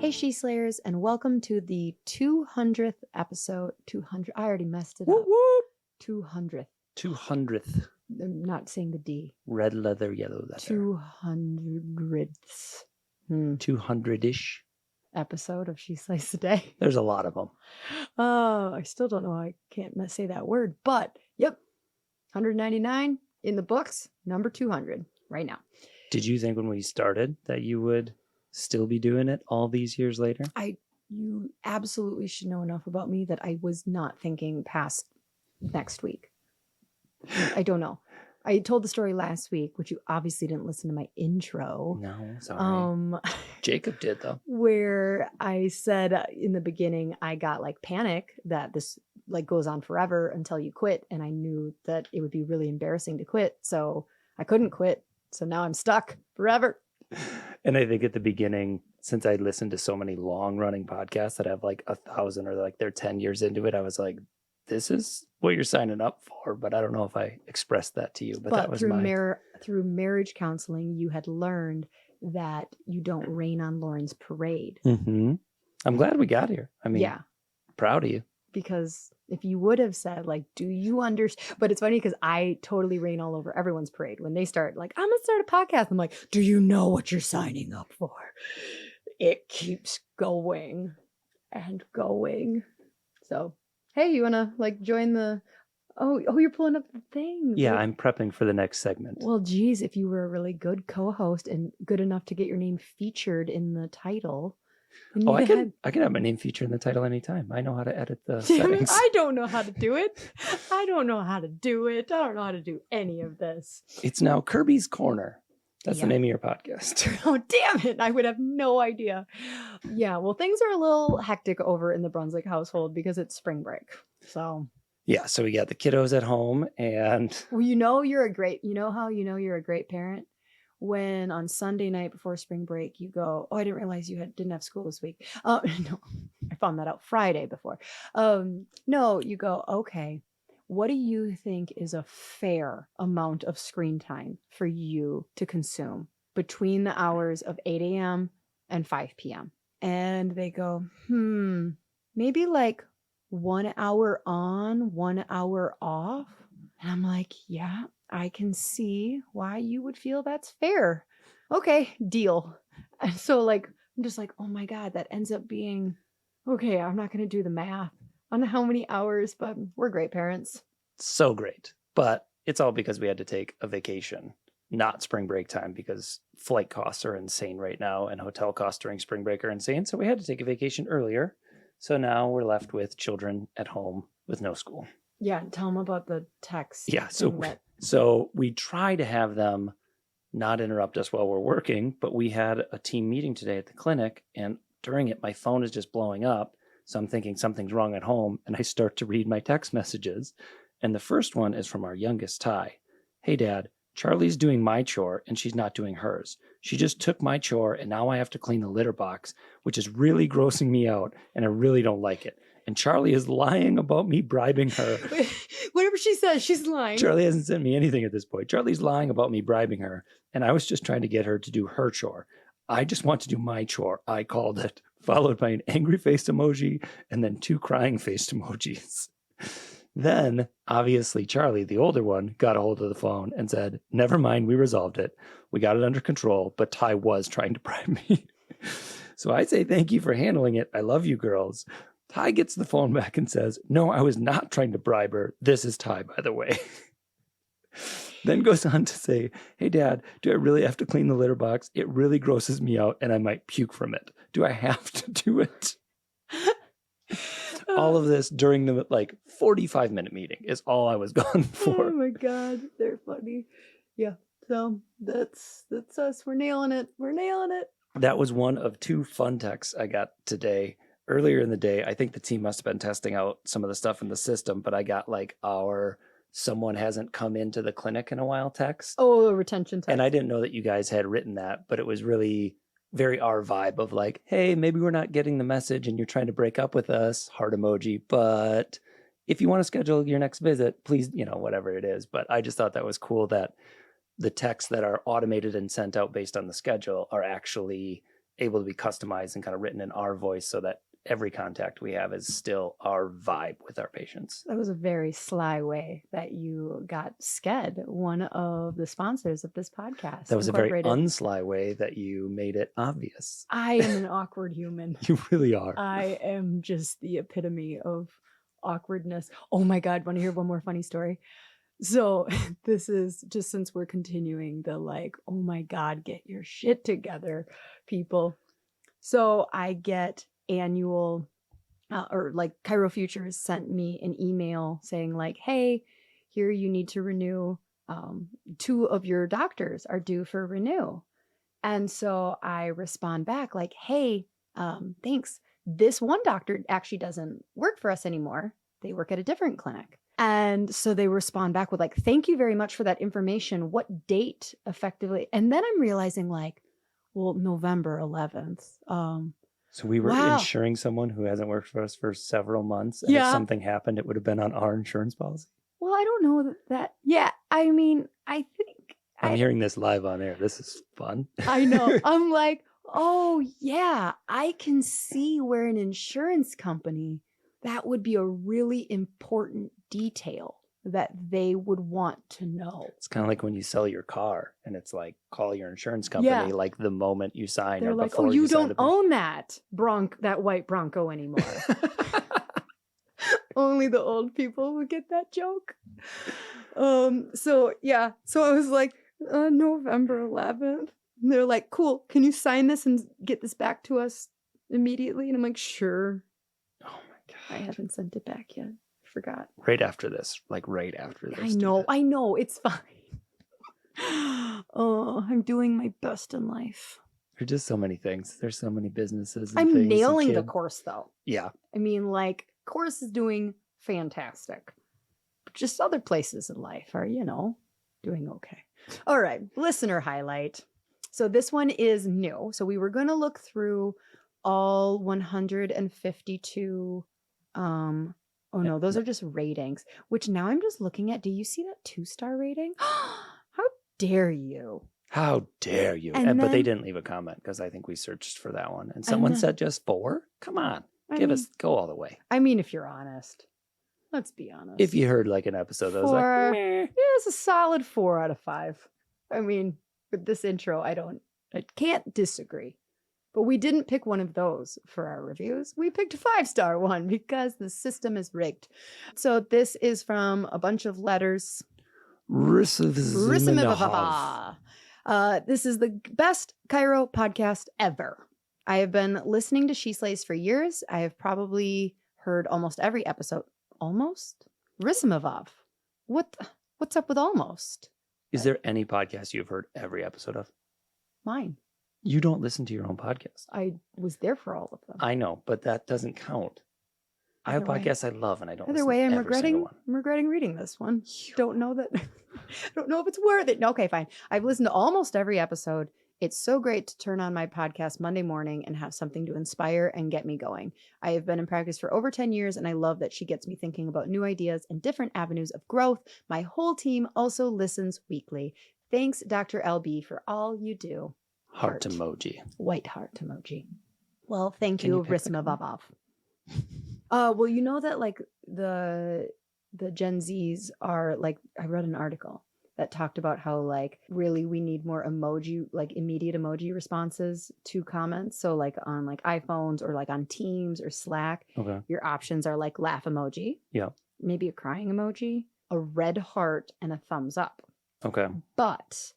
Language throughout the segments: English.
Hey, She Slayers, and welcome to the 200th episode. 200. I already messed it up. Whoop. 200th. 200th. I'm not saying the D. Red leather, yellow leather. 200th. 200-ish. Episode of She Slays Today. There's a lot of them. I still don't know. I can't say that word, but yep. 199 in the books. Number 200 right now. Did you think when we started that you would still be doing it all these years later? You absolutely should know enough about me that I was not thinking past next week. I don't know. I told the story last week, which you obviously didn't listen to my intro. No, sorry. Jacob did though. Where I said in the beginning, I got like panic that this like goes on forever until you quit. And I knew that it would be really embarrassing to quit. So I couldn't quit. So now I'm stuck forever. And I think at the beginning, since I listened to so many long running podcasts that have like 1,000 or like they're 10 years into it, I was like, this is what you're signing up for. But I don't know if I expressed that to you. But that was through marriage counseling, you had learned that you don't rain on Lauren's parade. Mm-hmm. I'm glad we got here. I mean, yeah, proud of you. Because if you would have said, like, do you understand? But it's funny because I totally rain all over everyone's parade. When they start, like, I'm going to start a podcast. I'm like, do you know what you're signing up for? It keeps going and going. So, hey, you want to, like, join the... Oh, you're pulling up the thing. Yeah, I'm prepping for the next segment. Well, geez, if you were a really good co-host and good enough to get your name featured in the title... Oh, I can have my name featured in the title anytime. I know how to edit the settings. I don't know how to do it. I don't know how to do any of this. It's now Kirby's Corner. That's the name of your podcast. Oh, damn it. I would have no idea. Yeah, well, things are a little hectic over in the Brunswick household because it's spring break. So... Yeah, so we got the kiddos at home and... Well, you know how you're a great parent? When on Sunday night before spring break, you go, oh, I didn't realize you didn't have school this week. No, I found that out Friday before. No, you go, okay, what do you think is a fair amount of screen time for you to consume between the hours of 8 a.m. and 5 p.m.? And they go, maybe like 1 hour on, 1 hour off. And I'm like, yeah, I can see why you would feel that's fair. Okay, deal. And so like, I'm just like, oh my God, that ends up being, okay, I'm not going to do the math on how many hours, but we're great parents. So great. But it's all because we had to take a vacation, not spring break time, because flight costs are insane right now and hotel costs during spring break are insane. So we had to take a vacation earlier. So now we're left with children at home with no school. Yeah, tell them about the text. Yeah, so we try to have them not interrupt us while we're working, but we had a team meeting today at the clinic, and during it, my phone is just blowing up. So I'm thinking something's wrong at home, and I start to read my text messages. And the first one is from our youngest, Ty. Hey, Dad, Charlie's doing my chore, and she's not doing hers. She just took my chore, and now I have to clean the litter box, which is really grossing me out, and I really don't like it. And Charlie is lying about me bribing her. Whatever she says, she's lying. Charlie hasn't sent me anything at this point. Charlie's lying about me bribing her. And I was just trying to get her to do her chore. I just want to do my chore. I called it, followed by an angry faced emoji and then 2 crying faced emojis. Then, obviously, Charlie, the older one, got a hold of the phone and said, never mind, we resolved it. We got it under control, but Ty was trying to bribe me. So I say thank you for handling it. I love you girls. Ty gets the phone back and says, no, I was not trying to bribe her. This is Ty, by the way. Then goes on to say, hey, Dad, do I really have to clean the litter box? It really grosses me out and I might puke from it. Do I have to do it? All of this during the 45-minute meeting is all I was gone for. Oh, my God. They're funny. Yeah. So that's us. We're nailing it. That was one of 2 fun texts I got today. Earlier in the day, I think the team must have been testing out some of the stuff in the system, but I got our someone hasn't come into the clinic in a while text. Oh, a retention text. And I didn't know that you guys had written that, but it was really very our vibe of like, hey, maybe we're not getting the message and you're trying to break up with us, heart emoji, but if you want to schedule your next visit, please, whatever it is. But I just thought that was cool that the texts that are automated and sent out based on the schedule are actually able to be customized and kind of written in our voice so that every contact we have is still our vibe with our patients. That was a very sly way that you got Sked, one of the sponsors of this podcast. That was a very unsly way that you made it obvious. I am an awkward human. You really are. I am just the epitome of awkwardness. Oh my God, want to hear one more funny story? So this is just since we're continuing the like, oh my God, get your shit together, people. So I get annual or like Chiro Futures sent me an email saying like, hey, here you need to renew. 2 of your doctors are due for renew. And so I respond back like, hey, thanks. This one doctor actually doesn't work for us anymore. They work at a different clinic. And so they respond back with like, thank you very much for that information. What date effectively? And then I'm realizing like, well, November 11th. So we were insuring someone who hasn't worked for us for several months. And if something happened, it would have been on our insurance policy. Well, I don't know that. Yeah. I mean, I think I'm hearing this live on air. This is fun. I know. I'm like, oh yeah, I can see where an insurance company, that would be a really important detail that they would want to know. It's kind of like when you sell your car and it's like, call your insurance company like the moment you sign. They're or like, before oh, you sign don't own that white Bronco anymore. Only the old people would get that joke. So I was like, November 11th. And they're like, cool, can you sign this and get this back to us immediately? And I'm like, sure. Oh my God. I haven't sent it back yet. Forgot. Right after this. I know. It's fine. Oh, I'm doing my best in life. There's just so many things. There's so many businesses. And I'm nailing the course though. Yeah. I mean, like, course is doing fantastic. But just other places in life are, doing okay. All right. Listener highlight. So this one is new. So we were going to look through all 152 oh no, those are just ratings, which now I'm just looking at. Do you see that 2-star rating? How dare you? How dare you? But they didn't leave a comment because I think we searched for that one. And someone said just 4? Come on. Go all the way. I mean, if you're honest. Let's be honest. If you heard like an episode that was like, meh. Yeah, it's a solid 4 out of 5. I mean, with this intro, I can't disagree. But we didn't pick one of those for our reviews. We picked a 5-star one because the system is rigged. So this is from a bunch of letters. This is the best Chiro podcast ever. I have been listening to She Slays for years. I have probably heard almost every episode. Almost? Rissimavov. What's up with almost? Is there any podcast you've heard every episode of? Mine. You don't listen to your own podcast. I was there for all of them. I know, but that doesn't count. I have podcasts I love and I don't listen to every regretting, single one. I'm regretting reading this one. Don't know if it's worth it. No, okay, fine. I've listened to almost every episode. It's so great to turn on my podcast Monday morning and have something to inspire and get me going. I have been in practice for over 10 years and I love that she gets me thinking about new ideas and different avenues of growth. My whole team also listens weekly. Thanks, Dr. LB, for all you do. Heart emoji. White heart emoji. Well, thank you, Rissimavov. Well, you know that like the Gen Zs are like, I read an article that talked about how like really we need more emoji, like immediate emoji responses to comments. So like on like iPhones or like on Teams or Slack, your options are like laugh emoji. Yeah. Maybe a crying emoji, a red heart, and a thumbs up. Okay. But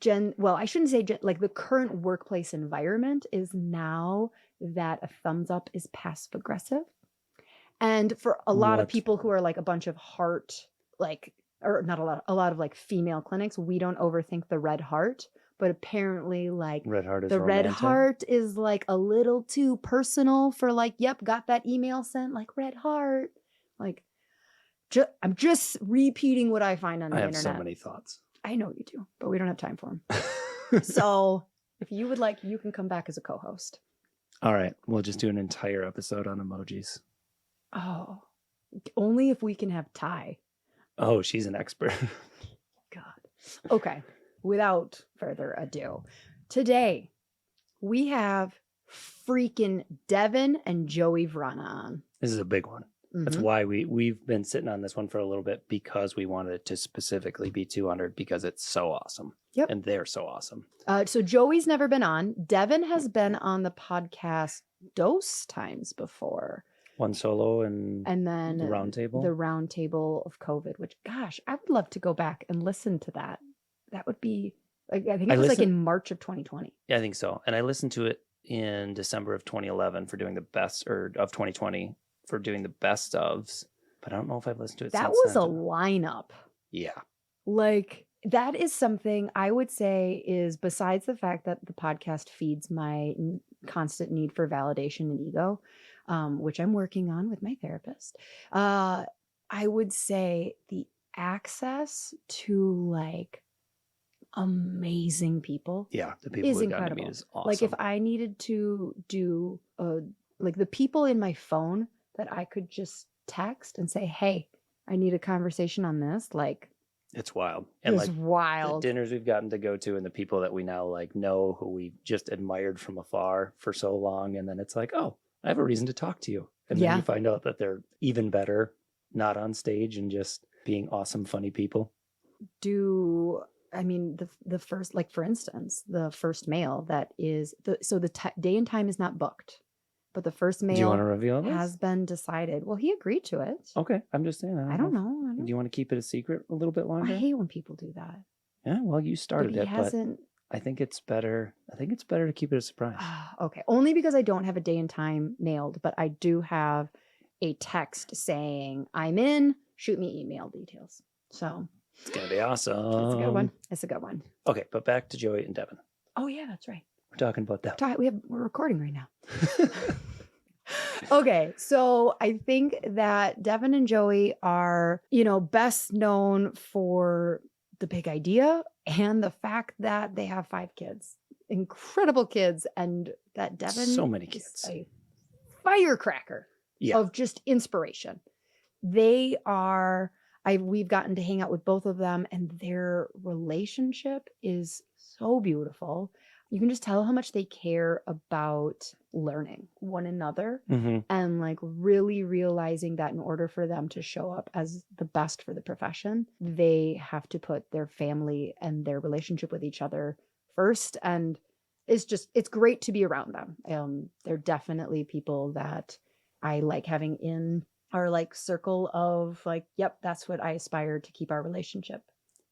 I shouldn't say like the current workplace environment is now that a thumbs up is passive aggressive. And for a lot of people who are like a bunch of heart, like, or not a lot of like female clinics, we don't overthink the red heart, but apparently like red heart is the romantic. Red heart is like a little too personal for like, yep, got that email sent, like red heart. Like, I'm just repeating what I find on the internet. I have so many thoughts. I know you do, but we don't have time for them. So if you would like, you can come back as a co-host. All right. We'll just do an entire episode on emojis. Oh, only if we can have Ty. Oh, she's an expert. God. Okay. Without further ado, today we have freaking Devin and Joey Vrana on. This is a big one. That's why we've been sitting on this one for a little bit, because we wanted it to specifically be 200 because it's so awesome. Yep. And they're so awesome. So Joey's never been on. Devin has been on the podcast dose times before. One solo and then the roundtable. The roundtable of COVID, which, gosh, I would love to go back and listen to that. That would be, like, I think it was like in March of 2020. Yeah, I think so. And I listened to it in December of 2011 for doing the best, or of 2020 for doing the best ofs. But I don't know if I've listened to it That since was then. a lineup. Yeah. Like, that is something I would say is, besides the fact that the podcast feeds my constant need for validation and ego, which I'm working on with my therapist, I would say the access to like amazing people, the people is we've gotten to incredible. meet is awesome. Like, if I needed to do like the people in my phone that I could just text and say, hey, I need a conversation on this, like, it's wild. And it's like wild. The dinners we've gotten to go to and the people that we now like know, who we just admired from afar for so long. And then it's like, oh, I have a reason to talk to you. And then you find out that they're even better, not on stage and just being awesome, funny people. I mean, the first, like, for instance, the first mail that is, the day and time is not booked, but the first mail, do you want to reveal this? Has been decided. Well, he agreed to it. Okay. I'm just saying. I don't know. Do you want to keep it a secret a little bit longer? I hate when people do that. Yeah, well, you started it, but I think it's better. I think it's better to keep it a surprise. Okay. Only because I don't have a day and time nailed, but I do have a text saying, I'm in, shoot me email details. So it's going to be awesome. It's a good one. It's a good one. Okay. But back to Joey and Devin. Oh yeah, that's right. We're talking about that. We're recording right now. Okay, so I think that Devin and Joey are, best known for the big idea and the fact that they have 5 kids, incredible kids, and that Devin, so many kids, is a firecracker of just inspiration. They are. We've gotten to hang out with both of them, and their relationship is so beautiful. You can just tell how much they care about learning one another, and like really realizing that in order for them to show up as the best for the profession, they have to put their family and their relationship with each other first. And it's great to be around them. They're definitely people that I like having in our like circle of like, yep, that's what I aspire to keep our relationship.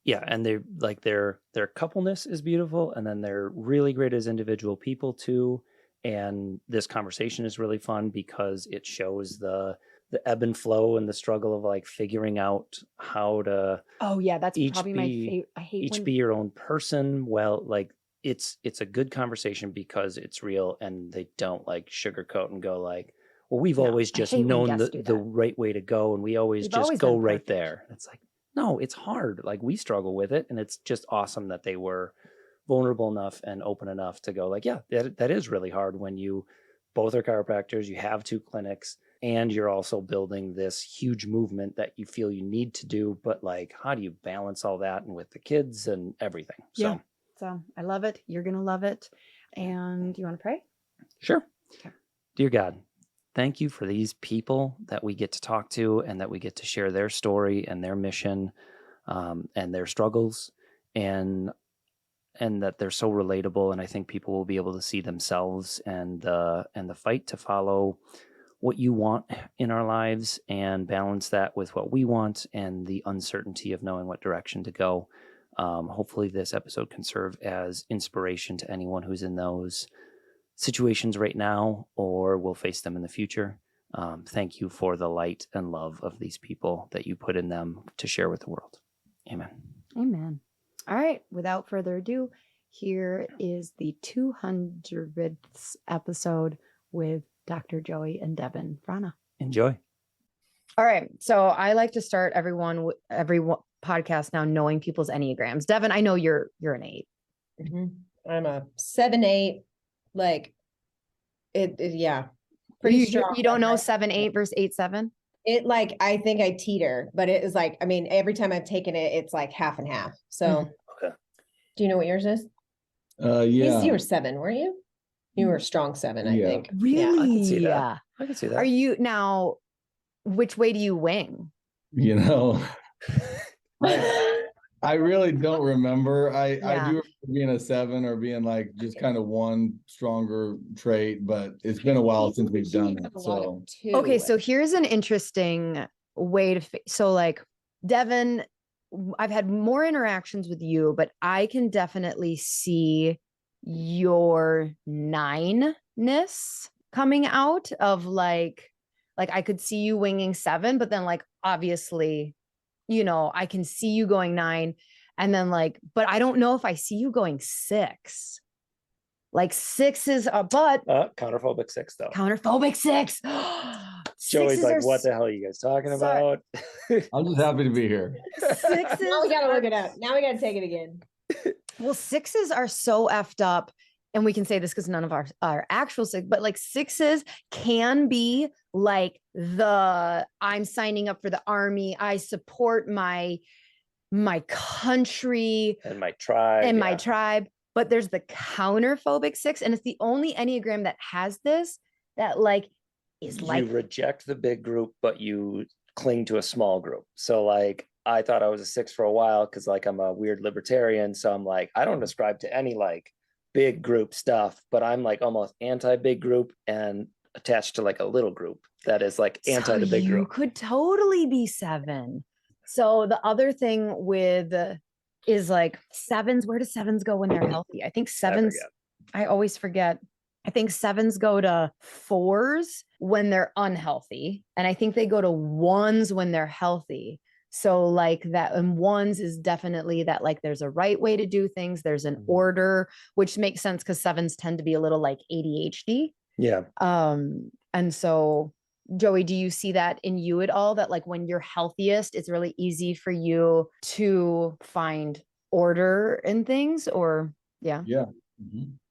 Yeah, and they like their coupleness is beautiful, and then they're really great as individual people too. And this conversation is really fun because it shows the ebb and flow and the struggle of like figuring out how to. Oh yeah, that's probably my favorite. I hate be your own person. Well, like it's a good conversation because it's real, and they don't like sugarcoat and go like, well, we've always just known the right way to go, and we've always go right there. It's like, no, it's hard. Like we struggle with it, and it's just awesome that they were vulnerable enough and open enough to go like, yeah, that is really hard when you both are chiropractors, you have 2 clinics, and you're also building this huge movement that you feel you need to do. But like, how do you balance all that and with the kids and everything? So I love it. You're going to love it. And do you want to pray? Sure. Okay. Dear God, thank you for these people that we get to talk to and that we get to share their story and their mission and their struggles, and that they're so relatable. And I think people will be able to see themselves and the fight to follow what you want in our lives and balance that with what we want and the uncertainty of knowing what direction to go. Hopefully this episode can serve as inspiration to anyone who's in those situations right now or will face them in the future. Thank you for the light and love of these people that you put in them to share with the world. Amen. Amen. All right. Without further ado, here is the 200th episode with Dr. Joey and Devin Vrana. Enjoy. All right. So I like to start every podcast now knowing people's Enneagrams. Devin, I know you're an 8. Mm-hmm. I'm a 7-8. Like yeah. Pretty strong. You don't know 7-8 versus 8-7? It like, I think I teeter, but it is like, I mean, every time I've taken it, it's like half and half. So okay. Do you know what yours is? Yeah. You were 7, weren't you? You were a strong 7, I think. Really? I can see that. I can see that. Are you now, which way do you wing? You know, I really don't remember. I do remember being a 7 or being like just kind of one stronger trait, but it's been a while since we've done it. So Okay, so here's an interesting way to so like Devin, I've had more interactions with you, but I can definitely see your 9-ness coming out of like I could see you winging 7, but then like obviously, you know, I can see you going 9 and then like, but I don't know if I see you going 6. Like 6 is a but counterphobic 6 though. Counterphobic 6. Joey's like, what the hell are you guys talking about? I'm just happy to be here. 6s. Now we gotta look it up. Now we gotta take it again. Well, 6s are so effed up. And we can say this because none of our actual 6, but like 6s can be like I'm signing up for the army. I support my country and my tribe. But there's the counterphobic 6, and it's the only Enneagram that has this, that like is like you reject the big group, but you cling to a small group. So like I thought I was a 6 for a while because like I'm a weird libertarian. So I'm like, I don't ascribe to any like big group stuff, but I'm like almost anti-big group and attached to like a little group that is like anti the big group. You could totally be 7. So the other thing with is like 7s. Where do 7s go when they're healthy? I think 7s. I always forget. I think 7s go to 4s when they're unhealthy. And I think they go to 1s when they're healthy. So like that, and 1s is definitely that like there's a right way to do things. There's an order, which makes sense because 7s tend to be a little like ADHD. Yeah. And so Joey, do you see that in you at all? That like when you're healthiest, it's really easy for you to find order in things, or yeah.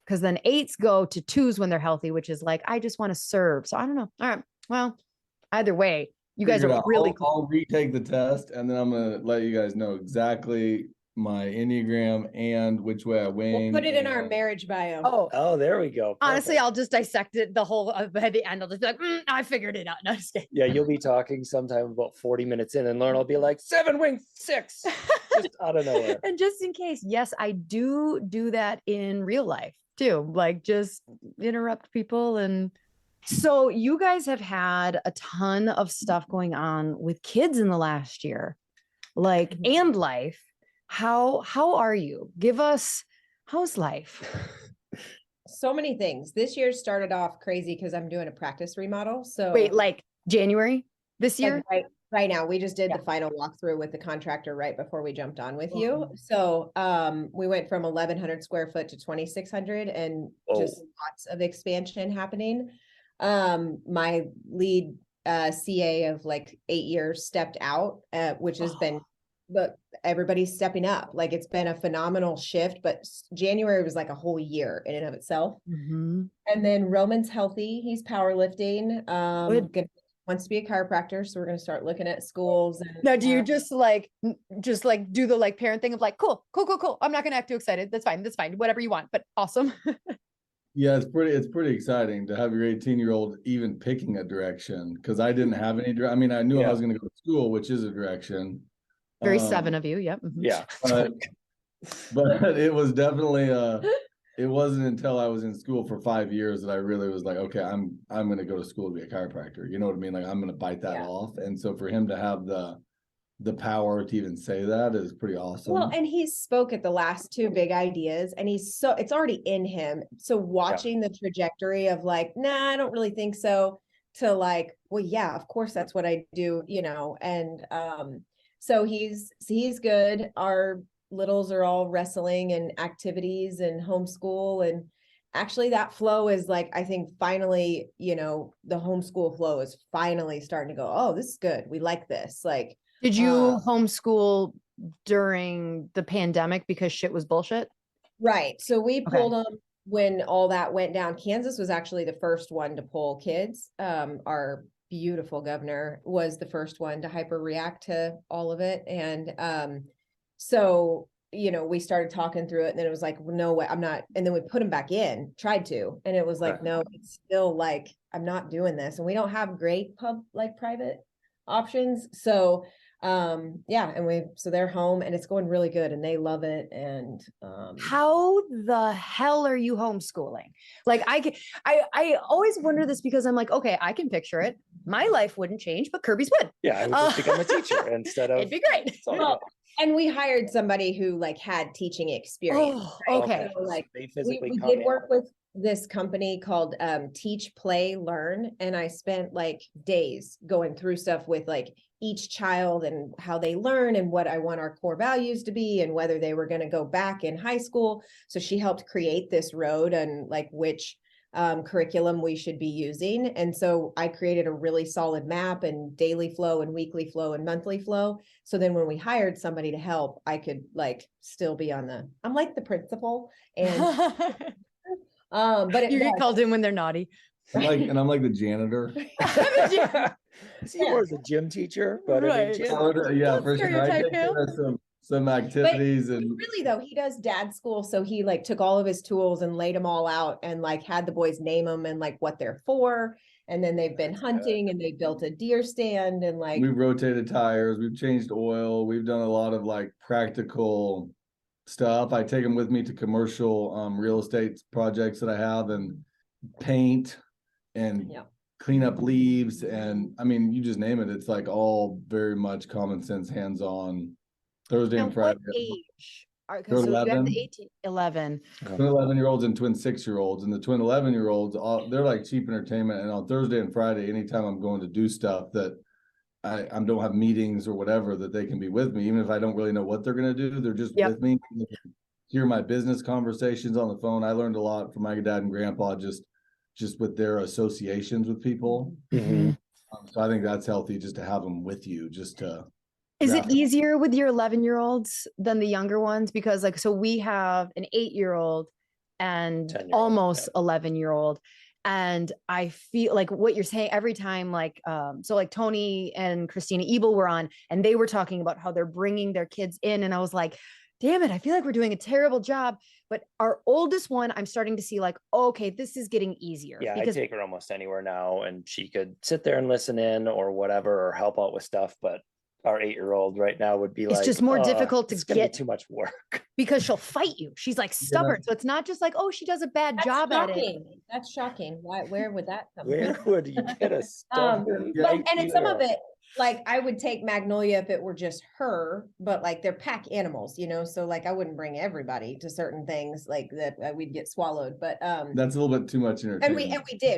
Because then 8s go to 2s when they're healthy, which is like, I just want to serve. So I don't know. All right. Well, either way, you guys are really cool. I'll retake the test and then I'm going to let you guys know exactly my Enneagram and which way I wing. We'll put it in our marriage bio. Oh, there we go. Perfect. Honestly, I'll just dissect it the whole by the end. I'll just be like, I figured it out. No, just kidding. Yeah, you'll be talking sometime about 40 minutes in, and Lauren will be like 7 wing 6, just out of nowhere. And just in case, yes, I do that in real life too. Like just interrupt people. And so you guys have had a ton of stuff going on with kids in the last year, like and life. How are you? Give us, how's life? So many things. This year started off crazy because I'm doing a practice remodel. So wait, like January this year? Like right now, we just did the final walkthrough with the contractor right before we jumped on with you. So we went from 1,100 square foot to 2,600 and just lots of expansion happening. My lead CA of like 8 years stepped out, which has been, but everybody's stepping up. Like it's been a phenomenal shift, but January was like a whole year in and of itself. And then Roman's healthy. He's powerlifting. Wants to be a chiropractor. So we're going to start looking at schools. And, now, do you just like do the like parent thing of like, cool. I'm not going to act too excited. That's fine. Whatever you want, but awesome. Yeah, it's pretty exciting to have your 18-year-old even picking a direction. Cause I didn't have any, I mean, I knew I was going to go to school, which is a direction. Very 7 of you. Yep. Yeah. But it was definitely it wasn't until I was in school for 5 years that I really was like, okay, I'm going to go to school to be a chiropractor. You know what I mean? Like I'm going to bite that off. And so for him to have the power to even say that is pretty awesome. Well, and he spoke at the last 2 big ideas and it's already in him. So watching the trajectory of like, nah, I don't really think so, to like, well, yeah, of course that's what I do, you know? And, so he's good. Our littles are all wrestling and activities and homeschool. And actually that flow is like, I think finally, you know, the homeschool flow is finally starting to go, oh, this is good. We like this. Like, did you homeschool during the pandemic because shit was bullshit? Right. So we pulled them when all that went down. Kansas was actually the first one to pull kids. Our beautiful governor was the first one to hyper react to all of it. And so we started talking through it, and then it was like, well, no way, I'm not. And then we put him back in, tried to, and it was like, no, it's still like, I'm not doing this. And we don't have great private options. So, yeah. And so they're home, and it's going really good, and they love it. And, how the hell are you homeschooling? Like I always wonder this, because I'm like, okay, I can picture it. My life wouldn't change, but Kirby's would. Yeah, I would just become a teacher instead of. It'd be great. well, and we hired somebody who like had teaching experience. Oh, okay. So, like they physically we did work with this company called Teach, Play, Learn. And I spent like days going through stuff with like each child and how they learn and what I want our core values to be and whether they were going to go back in high school. So she helped create this road and like which curriculum we should be using. And so I created a really solid map and daily flow and weekly flow and monthly flow. So then when we hired somebody to help, I could like still be I'm like the principal. And but you get called in when they're naughty. I'm like the janitor. See, more as a gym teacher, but right. Yeah, for sure. I take care of some activities. But and really though, he does dad school. So he like took all of his tools and laid them all out and like had the boys name them and like what they're for. And then they've been hunting and they built a deer stand and like we've rotated tires, we've changed oil, we've done a lot of like practical stuff. I take them with me to commercial real estate projects that I have and paint and clean up leaves. And I mean, you just name it. It's like all very much common sense, hands-on. Thursday and Friday. What age? They're 11. 11. Twin 11-year-olds and twin 6-year-olds. And the twin 11-year-olds, they're like cheap entertainment. And on Thursday and Friday, anytime I'm going to do stuff that I don't have meetings or whatever, that they can be with me, even if I don't really know what they're going to do, they're just with me. Hear my business conversations on the phone. I learned a lot from my dad and grandpa, just with their associations with people. Mm-hmm. So I think that's healthy, just to have them with you, just to. Is it easier with your 11-year-olds than the younger ones? Because like, so we have an 8-year-old and almost 11-year-old. And I feel like what you're saying every time, like, so like Tony and Christina Ebel were on and they were talking about how they're bringing their kids in. And I was like, damn it, I feel like we're doing a terrible job. But our oldest one, I'm starting to see like, okay, this is getting easier. Yeah, because I take her almost anywhere now and she could sit there and listen in or whatever, or help out with stuff. But our 8-year-old right now would be it's just more difficult to get too much work because she'll fight you. She's like stubborn. So it's not just like, oh, she does a bad job at it. That's shocking. Where would that come from? Where would you get a stubborn? And in some of it, like I would take Magnolia if it were just her, but like they're pack animals, so like I wouldn't bring everybody to certain things like that we'd get swallowed. But that's a little bit too much entertainment. And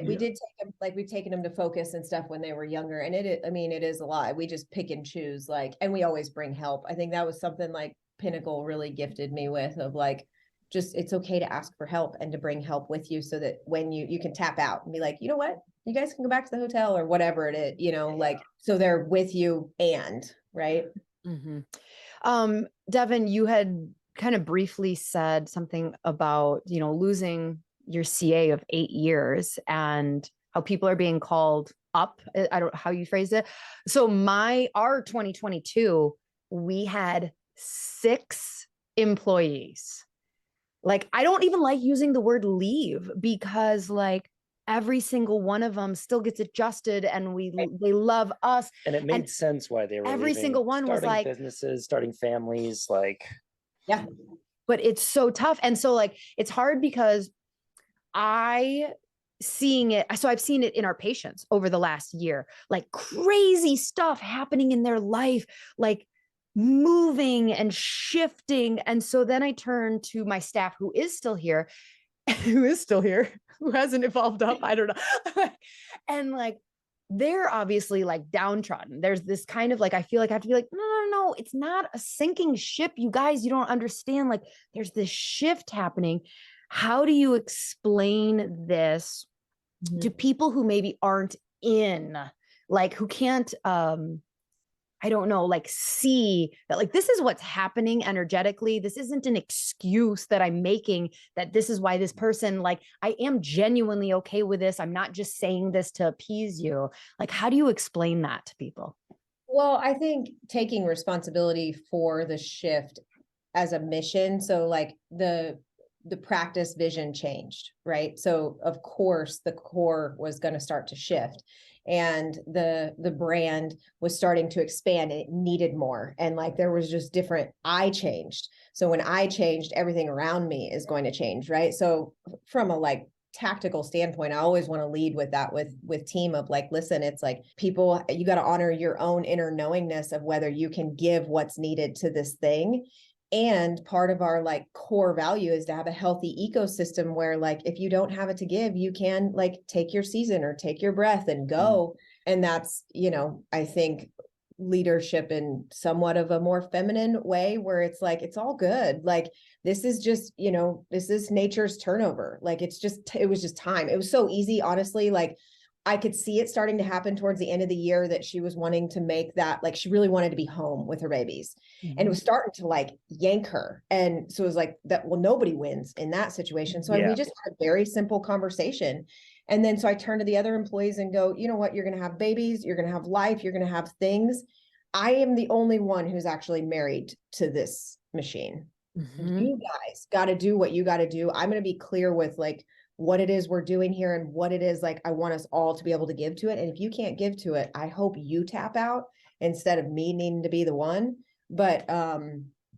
we did take them, like we've taken them to Focus and stuff when they were younger, and it is a lot. We just pick and choose, like, and we always bring help. I think that was something like Pinnacle really gifted me with, of like, just it's okay to ask for help and to bring help with you, so that when you can tap out and be like, you know what, you guys can go back to the hotel or whatever it is, like, so they're with you right. Mm-hmm. Devin, you had kind of briefly said something about, losing your CA of 8 years and how people are being called up. I don't know how you phrased it. So our 2022, we had 6 employees. Like, I don't even like using the word leave, because like every single one of them still gets adjusted and they love us. And it made sense why they were every leaving. single one was like businesses, starting families, like. Yeah. But it's so tough. And so like, it's hard because I've seen it in our patients over the last year, like crazy stuff happening in their life, like moving and shifting. And so then I turn to my staff who is still here, who hasn't evolved up. I don't know. And like, they're obviously like downtrodden. There's this kind of like, I feel like I have to be like, no, it's not a sinking ship. You guys, you don't understand. Like, there's this shift happening. How do you explain this to people who maybe aren't in, like, who can't, I don't know, like see that like, this is what's happening energetically. This isn't an excuse that I'm making that this is why this person, like, I am genuinely okay with this. I'm not just saying this to appease you. Like, how do you explain that to people? Well, I think taking responsibility for the shift as a mission. So like the practice vision changed, right? So of course the core was going to start to shift, and the brand was starting to expand. It needed more. And like, there was just different, I changed. So when I changed, everything around me is going to change. Right. So from a like tactical standpoint, I always want to lead with that with team of like, listen, it's like, people, you got to honor your own inner knowingness of whether you can give what's needed to this thing. And part of our like core value is to have a healthy ecosystem where like, if you don't have it to give, you can like take your season or take your breath and go. And that's, you know, I think leadership in somewhat of a more feminine way, where it's like, it's all good. Like, this is just, you know, this is nature's turnover. Like, it was just time. It was so easy, honestly. Like, I could see it starting to happen towards the end of the year that she was wanting to make that, like, she really wanted to be home with her babies. Mm-hmm. And it was starting to like yank her. And so it was like that, well, nobody wins in that situation. So we just had a very simple conversation. And then, so I turned to the other employees and go, you know what, you're going to have babies, you're going to have life, you're going to have things. I am the only one who's actually married to this machine. Mm-hmm. You guys got to do what you got to do. I'm going to be clear with like what it is we're doing here and what it is like I want us all to be able to give to it. And if you can't give to it, I hope you tap out instead of me needing to be the one. But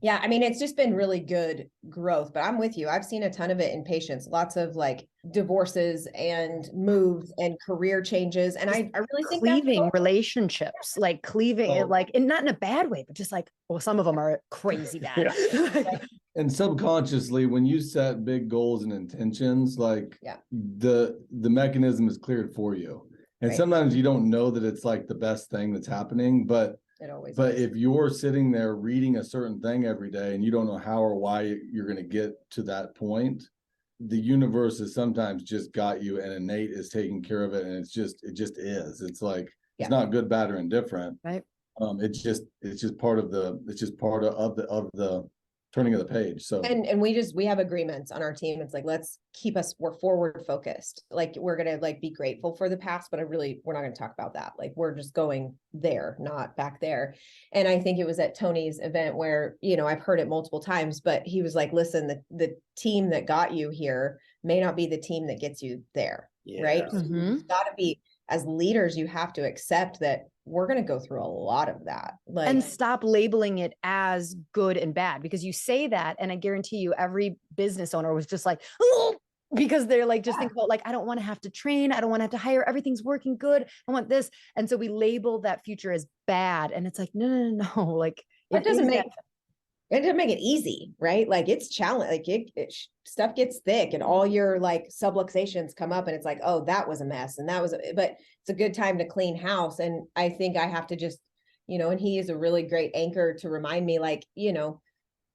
yeah, I mean, it's just been really good growth, but I'm with you. I've seen a ton of it in patients, lots of like divorces and moves and career changes. And I really think cleaving relationships, like cleaving, like, and not in a bad way, but just like, well, some of them are crazy bad. And subconsciously, when you set big goals and intentions, like the mechanism is cleared for you. And sometimes you don't know that it's like the best thing that's happening, but if you're sitting there reading a certain thing every day and you don't know how or why you're going to get to that point, the universe has sometimes just got you, and innate is taking care of it. And it just is. It's like, it's not good, bad, or indifferent. Right. It's just part of the turning of the page. So and we have agreements on our team. It's like, we're forward focused. Like, we're gonna like be grateful for the past, but we're not gonna talk about that. Like, we're just going there, not back there. And I think it was at Tony's event where, you know, I've heard it multiple times, but he was like, listen, the team that got you here may not be the team that gets you there. Right. Mm-hmm. So you've got to be, as leaders, you have to accept that we're going to go through a lot of that. Like, and stop labeling it as good and bad, because you say that, and I guarantee you every business owner was just like, oh, because they're like, just think about like, I don't want to have to train. I don't want to have to hire. Everything's working good. I want this. And so we label that future as bad. And it's like, no. Like, it doesn't make it easy, right? Like, it's challenge, like stuff gets thick and all your like subluxations come up and it's like, oh, that was a mess. And but it's a good time to clean house. And I think I have to just, you know, and he is a really great anchor to remind me, like, you know,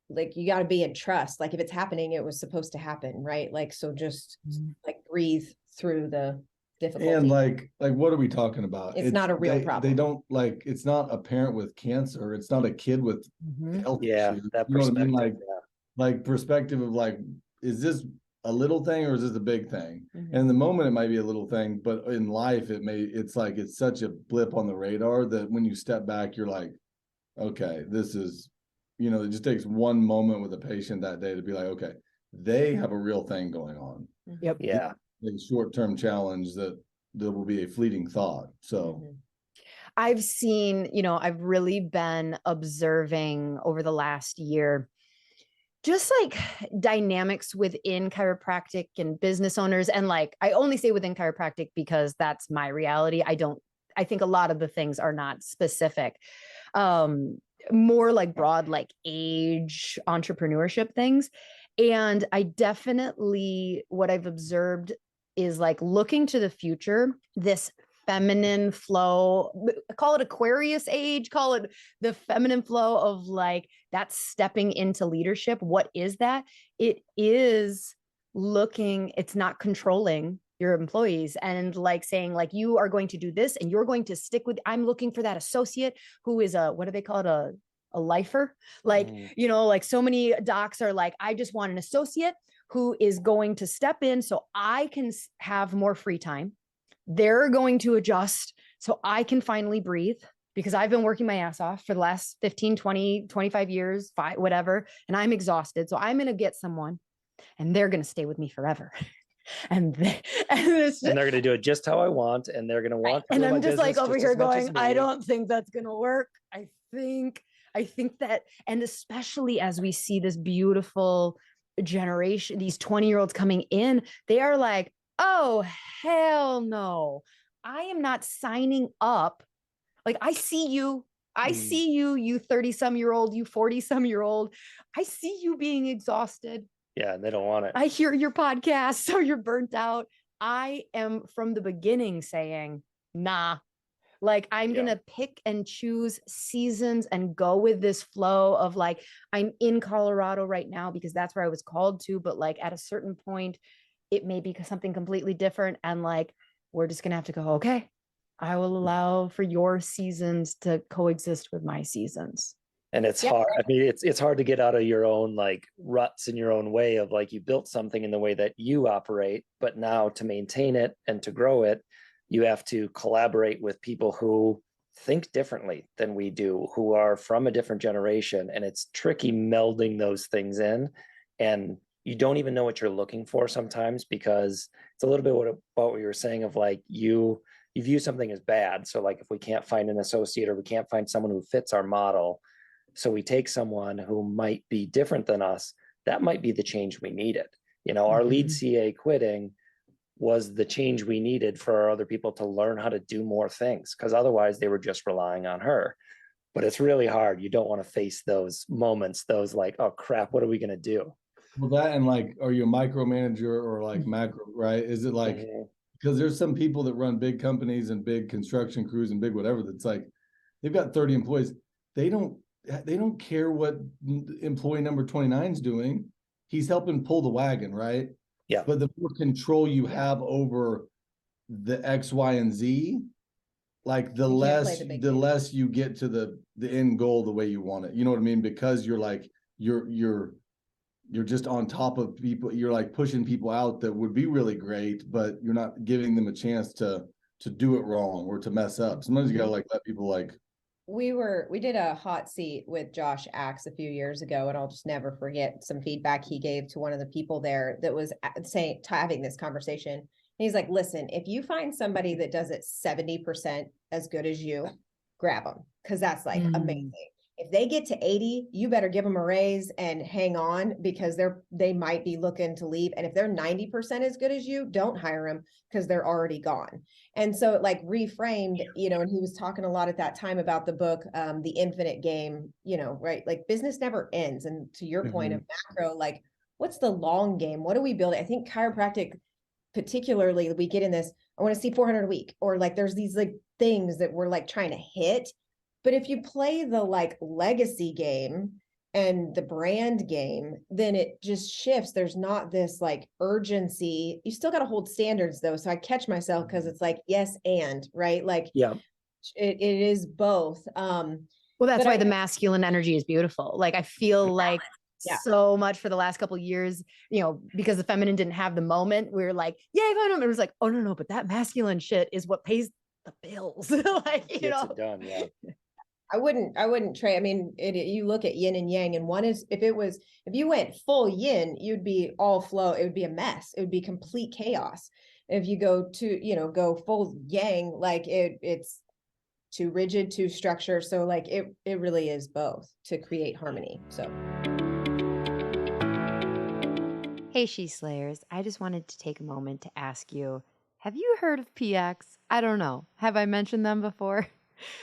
like, you got to be in trust. Like, if it's happening, it was supposed to happen. Right. Like, so just like breathe through the difficulty. And like, what are we talking about? It's not a real problem. They don't, like, it's not a parent with cancer. It's not a kid with health issues. That you know perspective. What I mean? Like perspective of like, is this a little thing or is this a big thing? And in the moment it might be a little thing, but in life it's like, it's such a blip on the radar that when you step back, you're like, okay, this is, you know, it just takes one moment with a patient that day to be like, okay, they have a real thing going on. Yep. Yeah. A short-term challenge that there will be a fleeting thought. So I've seen, you know, I've really been observing over the last year, just like dynamics within chiropractic and business owners. And like, I only say within chiropractic because that's my reality. I think a lot of the things are not specific, more like broad, like age, entrepreneurship things. And I definitely, what I've observed is like looking to the future, this feminine flow, call it Aquarius age, call it the feminine flow of like that stepping into leadership. What is that? It is looking, it's not controlling your employees and like saying like, you are going to do this and you're going to stick with, I'm looking for that associate who is what do they call it? A lifer. Like, you know, like so many docs are like, I just want an associate who is going to step in so I can have more free time. They're going to adjust so I can finally breathe. because I've been working my ass off for the last 15, 20, 25 years, whatever, and I'm exhausted. So I'm going to get someone and they're going to stay with me forever. and they're going to do it just how I want. And they're going to want to and grow I'm my just like business over just here as much as going, me. I don't think that's going to work. I think that, and especially as we see this beautiful generation, these 20-year-olds coming in, they are like, oh, hell no. I am not signing up. Like, I see you, you 30-some-year-old, you 40-some-year-old. I see you being exhausted. Yeah, they don't want it. I hear your podcast, so you're burnt out. I am from the beginning saying, nah, like I'm going to pick and choose seasons and go with this flow of like, I'm in Colorado right now because that's where I was called to. But like at a certain point, it may be something completely different. And like, we're just going to have to go, okay, I will allow for your seasons to coexist with my seasons. And it's hard. I mean, it's hard to get out of your own like ruts in your own way of like, you built something in the way that you operate, but now to maintain it and to grow it, you have to collaborate with people who think differently than we do, who are from a different generation. And it's tricky melding those things in. And you don't even know what you're looking for sometimes, because it's a little bit about what you were saying of like, you view something as bad. So like, if we can't find an associate or we can't find someone who fits our model, so we take someone who might be different than us, that might be the change we needed. You know, our lead CA quitting was the change we needed for our other people to learn how to do more things, because otherwise they were just relying on her. But it's really hard. You don't want to face those moments, those like, oh crap, what are we going to do? Well, that and like, are you a micromanager or like macro, right? Is it like, because there's some people that run big companies and big construction crews and big whatever, that's like, they've got 30 employees. They don't care what employee number 29 is doing. He's helping pull the wagon, right? Yeah. But the more control you have over the X, Y, and Z, like the less you get to the end goal the way you want it. You know what I mean? Because you're like, you're just on top of people. You're like pushing people out that would be really great, but you're not giving them a chance to do it wrong or to mess up. Sometimes you gotta like let people like. We did a hot seat with Josh Axe a few years ago, and I'll just never forget some feedback he gave to one of the people there that was having this conversation. And he's like, listen, if you find somebody that does it 70% as good as you, grab them, because that's like amazing. If they get to 80, you better give them a raise and hang on, because they might be looking to leave. And if they're 90% as good as you, don't hire them, because they're already gone. And so it like reframed, you know, and he was talking a lot at that time about the book, The Infinite Game, you know, right? Like business never ends. And to your point of macro, like what's the long game? What are we building? I think chiropractic, particularly, we get in this, I want to see 400 a week, or like there's these like things that we're like trying to hit. But if you play the like legacy game and the brand game, then it just shifts. There's not this like urgency. You still got to hold standards though. So I catch myself because it's like, yes, and right. Like, yeah, it is both. Well, that's why the masculine energy is beautiful. Like, I feel like so much for the last couple of years, you know, because the feminine didn't have the moment. We were like, yay, feminine. It was like, oh no, but that masculine shit is what pays the bills. Like, you know, it done. Yeah. I wouldn't trade. I mean, you look at yin and yang, and one is, if you went full yin, you'd be all flow. It would be a mess. It would be complete chaos. If you go full yang, like it's too rigid, too structured. So like it really is both to create harmony. So. Hey, She Slayers. I just wanted to take a moment to ask you, have you heard of PX? I don't know. Have I mentioned them before?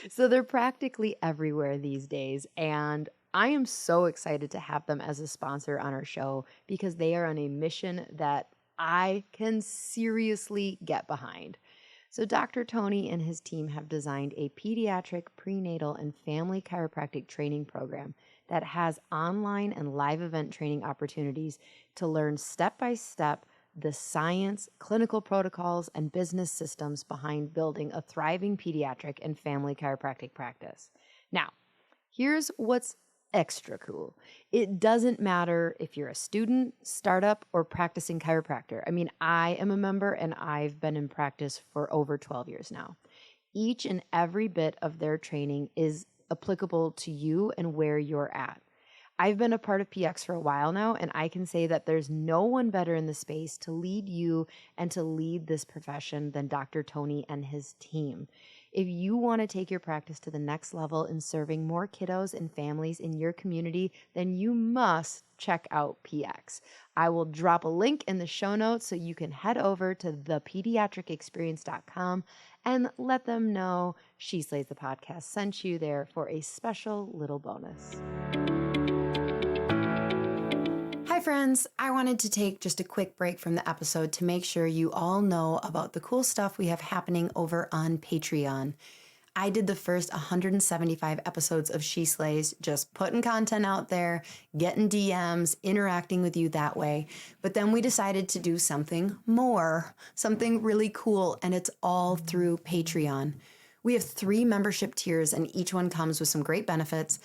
So they're practically everywhere these days, and I am so excited to have them as a sponsor on our show, because they are on a mission that I can seriously get behind. So Dr. Tony and his team have designed a pediatric, prenatal, and family chiropractic training program that has online and live event training opportunities to learn step-by-step the science, clinical protocols, and business systems behind building a thriving pediatric and family chiropractic practice. Now, here's what's extra cool. It doesn't matter if you're a student, startup, or practicing chiropractor. I mean, I am a member and I've been in practice for over 12 years now. Each and every bit of their training is applicable to you and where you're at. I've been a part of PX for a while now, and I can say that there's no one better in the space to lead you and to lead this profession than Dr. Tony and his team. If you want to take your practice to the next level in serving more kiddos and families in your community, then you must check out PX. I will drop a link in the show notes so you can head over to thepediatricexperience.com and let them know She Slays the Podcast sent you there for a special little bonus. Hi friends, I wanted to take just a quick break from the episode to make sure you all know about the cool stuff we have happening over on Patreon. I did the first 175 episodes of She Slays, just putting content out there, getting DMs, interacting with you that way. But then we decided to do something more, something really cool, and it's all through Patreon. We have 3 membership tiers, and each one comes with some great benefits.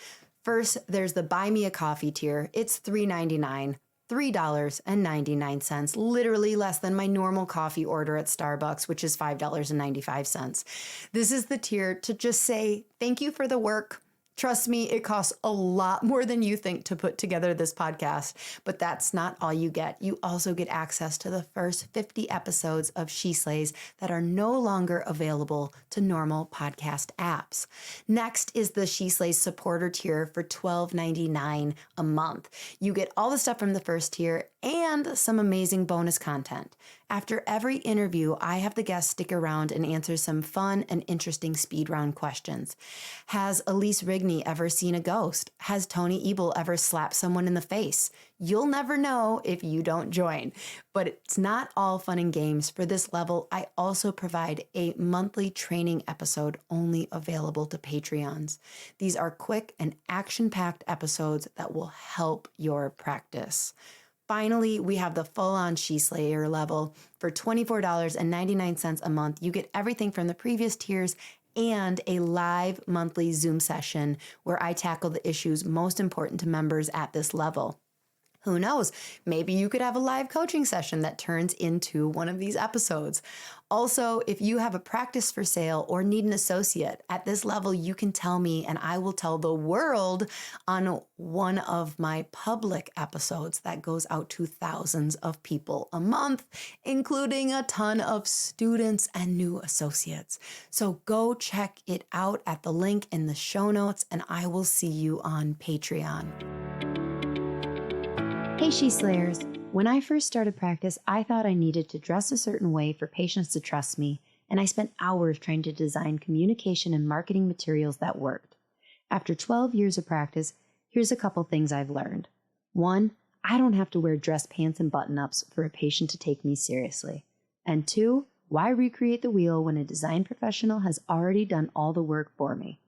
First, there's the Buy Me a Coffee tier. It's $3.99. $3.99, literally less than my normal coffee order at Starbucks, which is $5.95. This is the tier to just say thank you for the work. Trust me, it costs a lot more than you think to put together this podcast, but that's not all you get. You also get access to the first 50 episodes of She Slays that are no longer available to normal podcast apps. Next is the She Slays supporter tier for $12.99 a month. You get all the stuff from the first tier and some amazing bonus content. After every interview, I have the guests stick around and answer some fun and interesting speed round questions. Has Elise Rigney ever seen a ghost? Has Tony Ebel ever slapped someone in the face? You'll never know if you don't join. But it's not all fun and games. For this level, I also provide a monthly training episode only available to Patreons. These are quick and action-packed episodes that will help your practice. Finally, we have the full-on She Slayer level. For $24.99 a month, you get everything from the previous tiers and a live monthly Zoom session where I tackle the issues most important to members at this level. Who knows? Maybe you could have a live coaching session that turns into one of these episodes. Also, if you have a practice for sale or need an associate, at this level, you can tell me and I will tell the world on one of my public episodes that goes out to thousands of people a month, including a ton of students and new associates. So go check it out at the link in the show notes, and I will see you on Patreon. Hey She Slayers, when I first started practice, I thought I needed to dress a certain way for patients to trust me, and I spent hours trying to design communication and marketing materials that worked. After 12 years of practice, here's a couple things I've learned. 1, I don't have to wear dress pants and button-ups for a patient to take me seriously. And 2, why recreate the wheel when a design professional has already done all the work for me?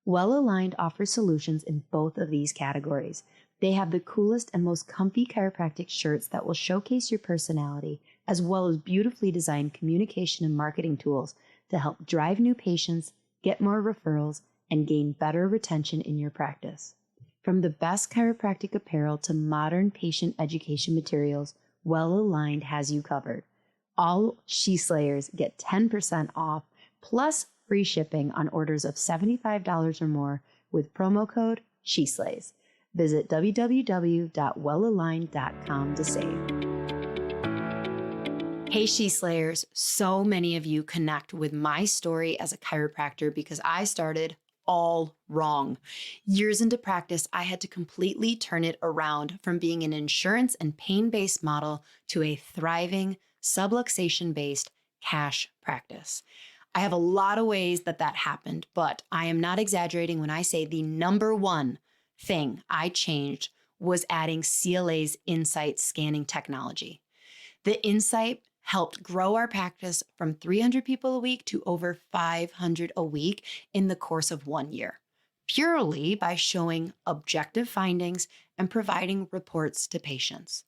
Well Aligned offers solutions in both of these categories. They have the coolest and most comfy chiropractic shirts that will showcase your personality, as well as beautifully designed communication and marketing tools to help drive new patients, get more referrals, and gain better retention in your practice. From the best chiropractic apparel to modern patient education materials, Well Aligned has you covered. All She Slayers get 10% off, plus free shipping on orders of $75 or more with promo code SheSlays. Visit www.wellaligned.com to save. Hey She Slayers, so many of you connect with my story as a chiropractor because I started all wrong. Years into practice, I had to completely turn it around from being an insurance and pain-based model to a thriving, subluxation-based cash practice. I have a lot of ways that happened, but I am not exaggerating when I say the number one thing I changed was adding CLA's Insight scanning technology. The Insight helped grow our practice from 300 people a week to over 500 a week in the course of 1 year, purely by showing objective findings and providing reports to patients.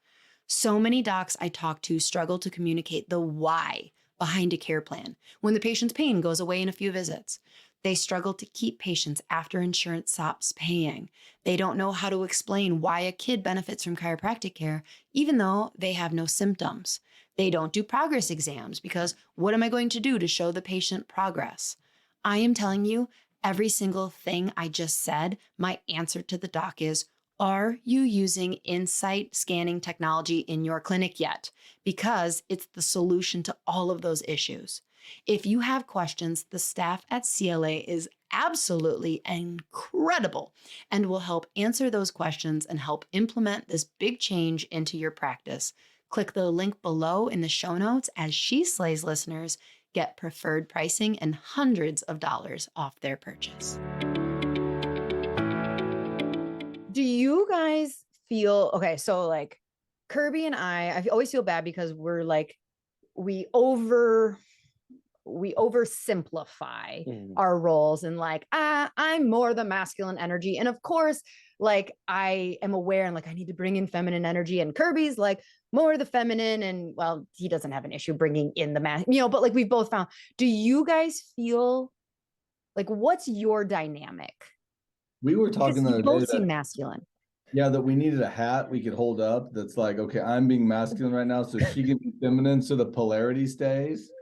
So many docs I talk to struggle to communicate the why behind a care plan when the patient's pain goes away in a few visits. They struggle to keep patients after insurance stops paying. They don't know how to explain why a kid benefits from chiropractic care, even though they have no symptoms. They don't do progress exams because what am I going to do to show the patient progress? I am telling you, every single thing I just said, my answer to the doc is, are you using insight scanning technology in your clinic yet? Because it's the solution to all of those issues. If you have questions, the staff at CLA is absolutely incredible and will help answer those questions and help implement this big change into your practice. Click the link below in the show notes as She Slays listeners get preferred pricing and hundreds of dollars off their purchase. Do you guys feel, okay, so like Kirby and I always feel bad because we're like, we oversimplify our roles and like, I'm more the masculine energy. And of course, like I am aware and like, I need to bring in feminine energy, and Kirby's like more the feminine, and well, he doesn't have an issue bringing in the but like we've both found, do you guys feel like, what's your dynamic? We were talking the other day both seem masculine. Yeah, that we needed a hat we could hold up that's like, okay, I'm being masculine right now, so she can be feminine, so the polarity stays.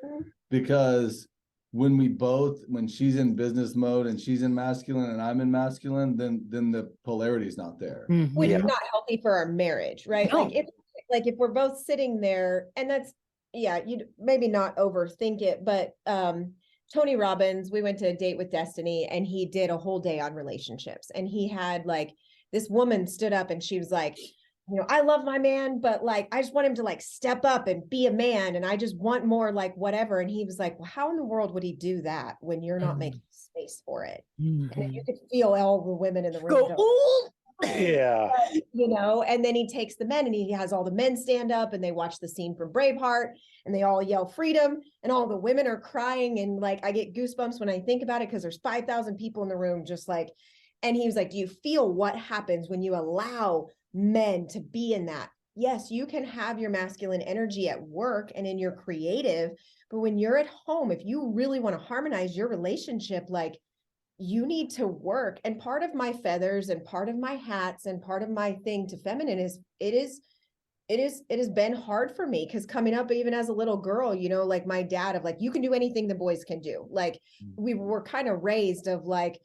Because when she's in business mode and she's in masculine and I'm in masculine, then the polarity is not there. Which is not healthy for our marriage, right? No. Like if we're both sitting there, and that's, yeah, you'd maybe not overthink it, but Tony Robbins, we went to a date with Destiny, and he did a whole day on relationships, and he had like, this woman stood up and she was like, I love my man, but like, I just want him to like step up and be a man. And I just want more like whatever. And he was like, well, how in the world would he do that when you're not making space for it? And then you could feel all the women in the room go, yeah. And then he takes the men and he has all the men stand up and they watch the scene from Braveheart and they all yell freedom, and all the women are crying. And like, I get goosebumps when I think about it, because there's 5,000 people in the room just like, and he was like, do you feel what happens when you allow men to be in that? Yes, you can have your masculine energy at work and in your creative, but when you're at home, if you really want to harmonize your relationship, like, you need to work. And part of my feathers and part of my hats and part of my thing to feminine is it has been hard for me, because coming up, even as a little girl, like my dad of like, you can do anything the boys can do. Like we were kind of raised of like,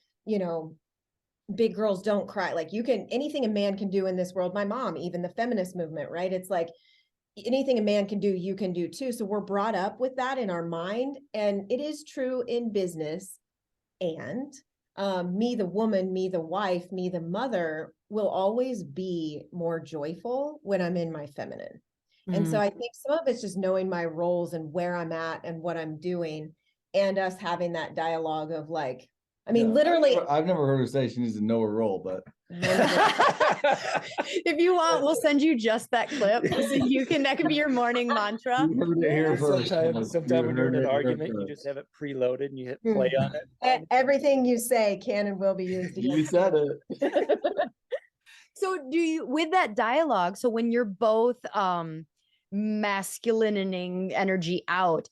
big girls don't cry. Like anything a man can do in this world. My mom, even the feminist movement, right? It's like anything a man can do, you can do too. So we're brought up with that in our mind. And it is true in business. And me, the woman, me, the wife, me, the mother, will always be more joyful when I'm in my feminine. And so I think some of it's just knowing my roles and where I'm at and what I'm doing, and us having that dialogue of like, I mean, literally, I've never heard her say she needs to know her role, but if you want, we'll send you just that clip so that can be your morning mantra. You heard it here first. Sometimes when you're in an argument, you just have it preloaded and you hit play on it. Everything you say can and will be used again. You said it. So do you, with that dialogue, so when you're both masculining energy out,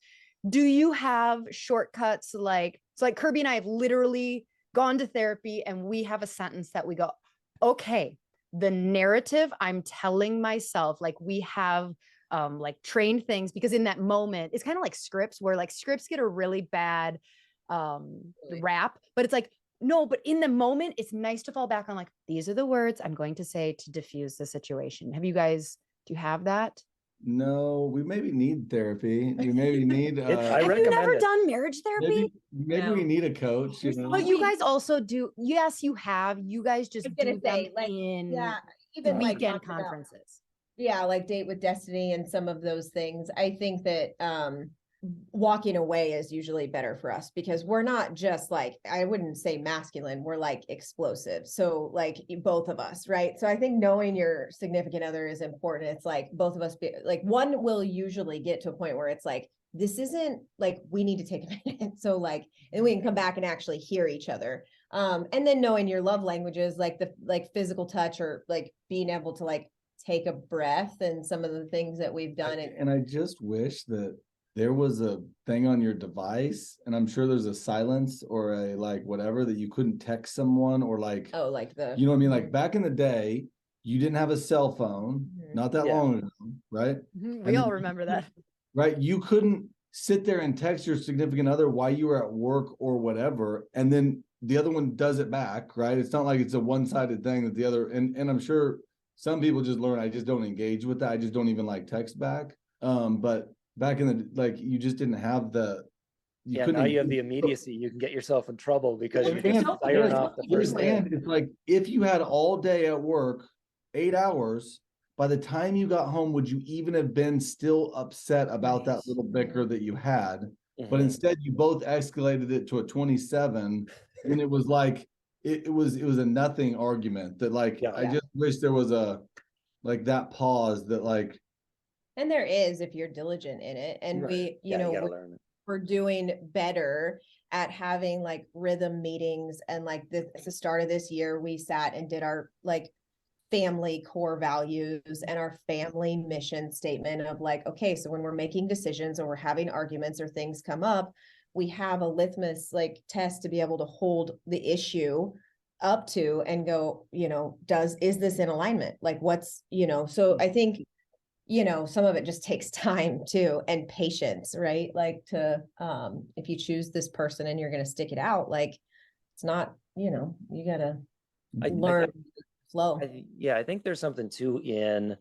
do you have shortcuts? Like, it's like Kirby and I have literally gone to therapy, and we have a sentence that we go, okay, the narrative I'm telling myself, like we have like trained things, because in that moment, it's kind of like scripts, where like scripts get a really bad rap, but it's like, no, but in the moment, it's nice to fall back on like, these are the words I'm going to say to diffuse the situation. Do you have that? No, we maybe need therapy. We maybe need. I have you never done marriage therapy? Maybe no. We need a coach. But you guys also do. Yes, you have. You guys just do them like, in even weekend like conferences. Like Date with Destiny and some of those things. I think that walking away is usually better for us, because we're not just like, I wouldn't say masculine, we're like explosive. So like both of us, right? So I think knowing your significant other is important. It's like both of us like, one will usually get to a point where it's like, this isn't like, we need to take a minute. So like, and we can come back and actually hear each other. And then knowing your love languages, like the physical touch, or like being able to like take a breath, and some of the things that we've done. And I just wish that there was a thing on your device, and I'm sure there's a silence or a like whatever that you couldn't text someone, or like, oh, like you know what I mean? Like back in the day, you didn't have a cell phone, not that long ago, right? We all remember that. Right. You couldn't sit there and text your significant other while you were at work or whatever, and then the other one does it back, right? It's not like it's a one-sided thing that the other, and I'm sure some people just learn, I just don't engage with that. I just don't even like text back. But back in the, like, you just didn't have the, yeah, now you have the immediacy. You can get yourself in trouble because you're just firing off the first day. And it's like, if you had all day at work, 8 hours, by the time you got home, would you even have been still upset about that little bicker that you had? But instead you both escalated it to a 27, and it was like, it was a nothing argument that, like, I just wish there was a, like, that pause that, like, and there is, if you're diligent in it. And we, you know, we're doing better at having like rhythm meetings. And like this, at the start of this year, we sat and did our like family core values and our family mission statement of like, okay, so when we're making decisions or we're having arguments or things come up, we have a litmus like test to be able to hold the issue up to and go, you know, is this in alignment? Like what's, you know, so I think, you know, some of it just takes time too, and patience, right? Like to, if you choose this person and you're going to stick it out, like it's not, you know, you got to learn flow. I think there's something too in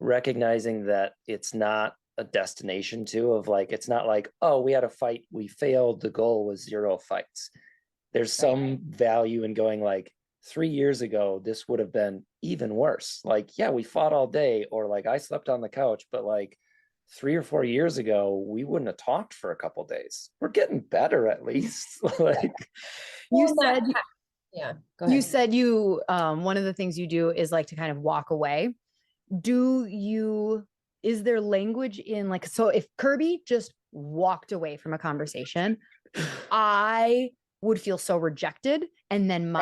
recognizing that it's not a destination too, of like, it's not like, oh, we had a fight, we failed, the goal was 0 fights. There's some value in going like, 3 years ago, this would have been even worse. Like, yeah, we fought all day, or like I slept on the couch, but like 3 or 4 years ago, we wouldn't have talked for a couple days. We're getting better at least. Like you said, yeah, go ahead. You said you, one of the things you do is like to kind of walk away. Is there language in like, so if Kirby just walked away from a conversation, I would feel so rejected. And then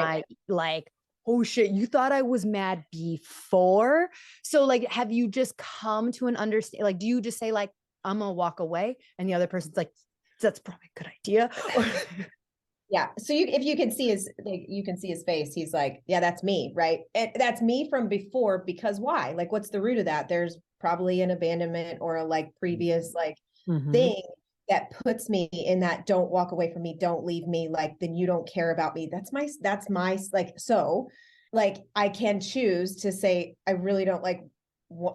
like, oh shit, you thought I was mad before. So like, have you just come to an understanding? Like, do you just say like, I'm gonna walk away, and the other person's like, that's probably a good idea? Yeah. So if you can see his face, he's like, yeah, that's me. Right. And that's me from before, because why? Like, what's the root of that? There's probably an abandonment or a like previous like thing that puts me in that, don't walk away from me, don't leave me, like, then you don't care about me. That's my like, so like, I can choose to say, I really don't like,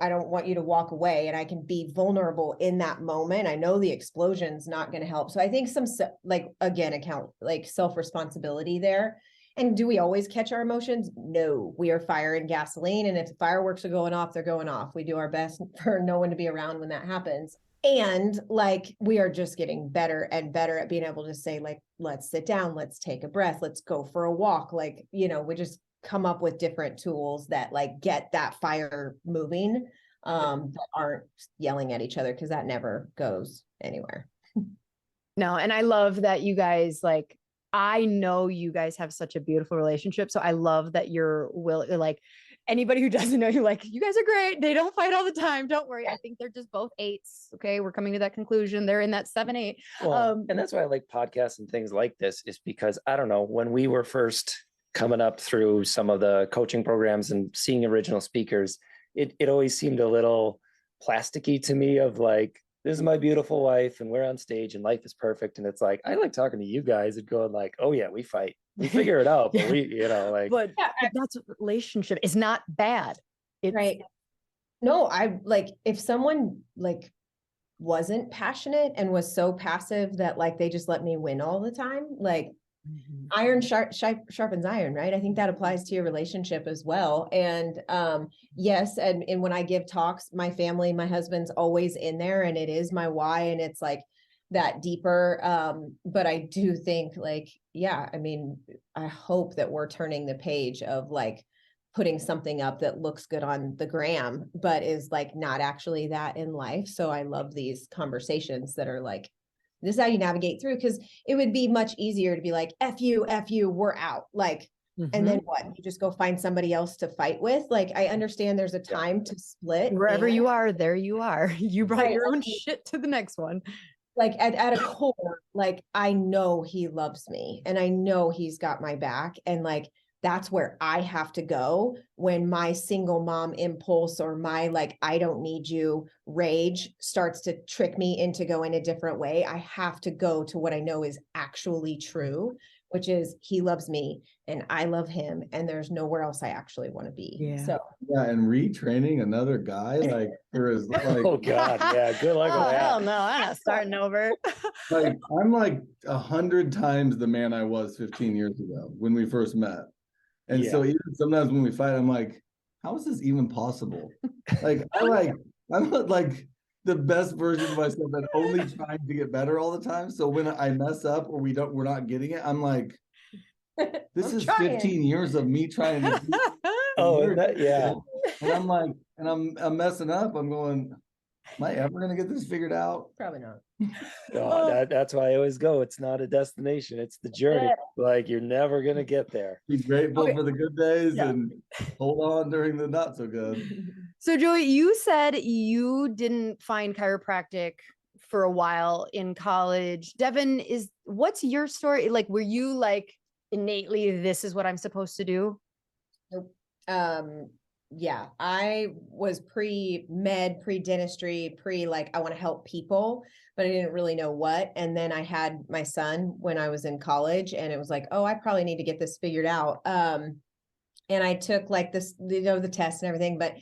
I don't want you to walk away, and I can be vulnerable in that moment. I know the explosion's not going to help. So I think some like, again, like self-responsibility there. And do we always catch our emotions? No, we are fire and gasoline. And if the fireworks are going off, they're going off. We do our best for no one to be around when that happens. And like, we are just getting better and better at being able to say like, let's sit down, let's take a breath, let's go for a walk. Like, you know, we just come up with different tools that like get that fire moving, that aren't yelling at each other, because that never goes anywhere. No, and I love that you guys, like, I know you guys have such a beautiful relationship. So I love that you're like, anybody who doesn't know, you're like, you guys are great. They don't fight all the time. Don't worry. I think they're just both 8s. Okay. We're coming to that conclusion. They're in that 7-8. Well, and that's why I like podcasts and things like this, is because I don't know, when we were first coming up through some of the coaching programs and seeing original speakers, it always seemed a little plasticky to me, of like, this is my beautiful wife and we're on stage and life is perfect. And it's like, I like talking to you guys and going like, oh yeah, we fight, we figure it out, but we, you know, like, but that's a relationship. It's not bad. Right. No, I like, if someone like wasn't passionate and was so passive that like, they just let me win all the time, like, iron sharpens iron, right? I think that applies to your relationship as well. And yes, and when I give talks, my family, my husband's always in there, and it is my why, and it's like that deeper. But I do think like, yeah, I mean, I hope that we're turning the page of like putting something up that looks good on the gram, but is like not actually that in life. So I love these conversations that are like, this is how you navigate through, because it would be much easier to be like, F you, we're out. Like, and then what? You just go find somebody else to fight with. Like, I understand there's a time to split. Wherever you are, there you are. You brought your own shit to the next one. Like at a core, like, I know he loves me and I know he's got my back. And like, that's where I have to go when my single mom impulse or my like, I don't need you rage starts to trick me into going a different way. I have to go to what I know is actually true, which is he loves me and I love him. And there's nowhere else I actually want to be. Yeah. So Yeah, and retraining another guy like for his like Oh God, yeah, good luck Oh, with that. hell no, I'm not starting over. like I'm like 100 times the man I was 15 years ago when we first met. And so even sometimes when we fight, I'm like, how is this even possible? Like I'm like the best version of myself and only trying to get better all the time. So when I mess up or we're not getting it, I'm like, this is 15 years of me trying to do Oh, yeah. and I'm like, and I'm messing up. I'm going, am I ever gonna get this figured out? probably not. No, that's why I always go. It's not a destination, it's the journey. Like you're never gonna get there. Be grateful Okay. for the good days Yeah. and hold on during the not so good. So Joey, you said you didn't find chiropractic for a while in college. Devin, what's your story? Like, were you like innately, this is what I'm supposed to do? Nope. Yeah, I was pre-med, pre-dentistry, like I want to help people, but I didn't really know what. And then I had my son when I was in college and it was like, oh, I probably need to get this figured out. And I took like this, the test and everything, but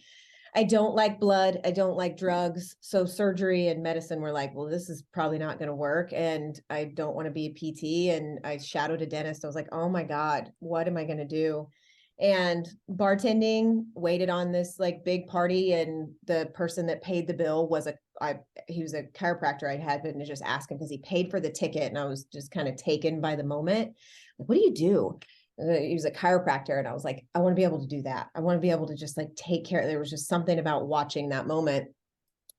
I don't like blood. I don't like drugs. So surgery and medicine were like, well, this is probably not going to work. And I don't want to be a PT. And I shadowed a dentist. I was like, oh my God, what am I going to do? And bartending, waited on this like big party. And the person that paid the bill was he was a chiropractor I had been to just ask him because he paid for the ticket. And I was just kind of taken by the moment. Like, what do you do? He was a chiropractor. And I was like, I want to be able to do that. I want to be able to just like take care. There was just something about watching that moment.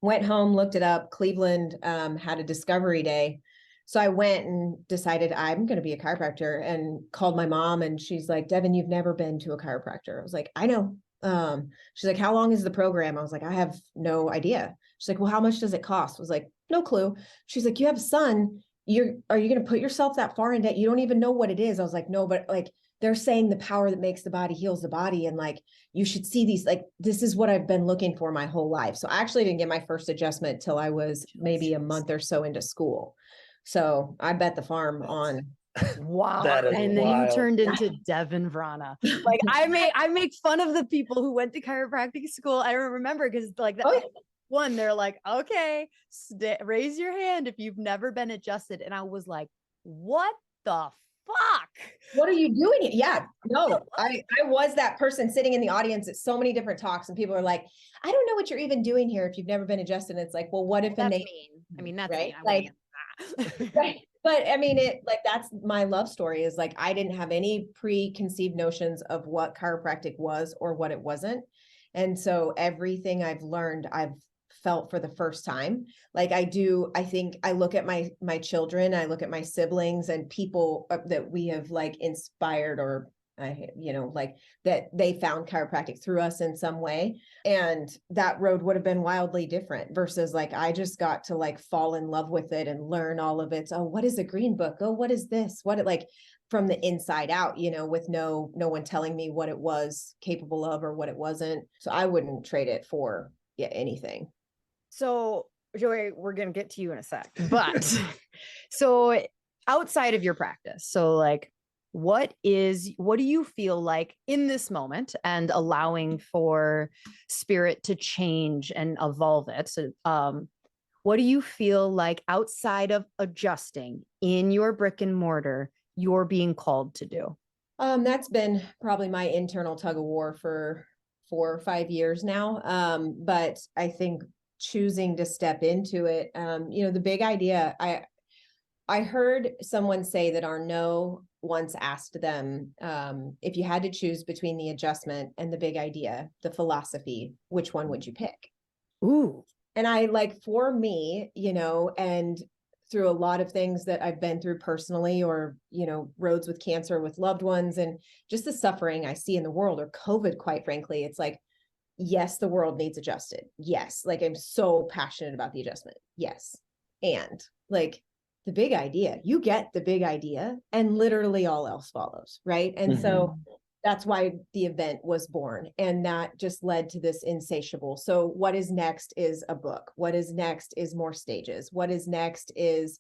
Went home, looked it up. Cleveland had a discovery day. So I went and decided I'm going to be a chiropractor and called my mom. And she's like, Devin, you've never been to a chiropractor. I was like, I know. She's like, how long is the program? I was like, I have no idea. She's like, well, how much does it cost? I was like, no clue. She's like, you have a son. Are you going to put yourself that far in debt? You don't even know what it is. I was like, no, but like, they're saying the power that makes the body heals the body. And like, you should see these, like, this is what I've been looking for my whole life. So I actually didn't get my first adjustment till I was maybe a month or so into school. So I bet the farm on. Wow. That is And then wild. you turned into Devin Vrana. Like I make fun of the people who went to chiropractic school. I remember because like that, Oh, yeah. one, they're like, okay, raise your hand if you've never been adjusted. And I was like, what the fuck? What are you doing? Yeah, no, I was that person sitting in the audience at so many different talks and people are like, I don't know what you're even doing here if you've never been adjusted. And it's like, well, what if That's they, mean. I mean, that's right? mean. Like, right. But I mean, that's my love story is like, I didn't have any preconceived notions of what chiropractic was or what it wasn't. And so everything I've learned, I've felt for the first time. Like I think I look at my children, I look at my siblings and people that we have like inspired or like that they found chiropractic through us in some way. And that road would have been wildly different versus like, I just got to like fall in love with it and learn all of it. Oh, what is a green book? Oh, what is this? What it like from the inside out, with no one telling me what it was capable of or what it wasn't. So I wouldn't trade it for anything. So Joey, we're going to get to you in a sec, but so outside of your practice, so like, what do you feel like in this moment and allowing for spirit to change and evolve it? So, what do you feel like outside of adjusting in your brick and mortar, you're being called to do? That's been probably my internal tug of war for 4 or 5 years now. But I think choosing to step into it, the big idea, I heard someone say that our no once asked them, if you had to choose between the adjustment and the big idea, the philosophy, which one would you pick? Ooh. And I like, for me, and through a lot of things that I've been through personally or, roads with cancer with loved ones and just the suffering I see in the world or COVID, quite frankly, it's like, yes, the world needs adjusted. Yes. Like I'm so passionate about the adjustment. Yes. And like, the big idea, you get the big idea and literally all else follows. Right. And so that's why the event was born. And that just led to this insatiable. So what is next is a book. What is next is more stages. What is next is,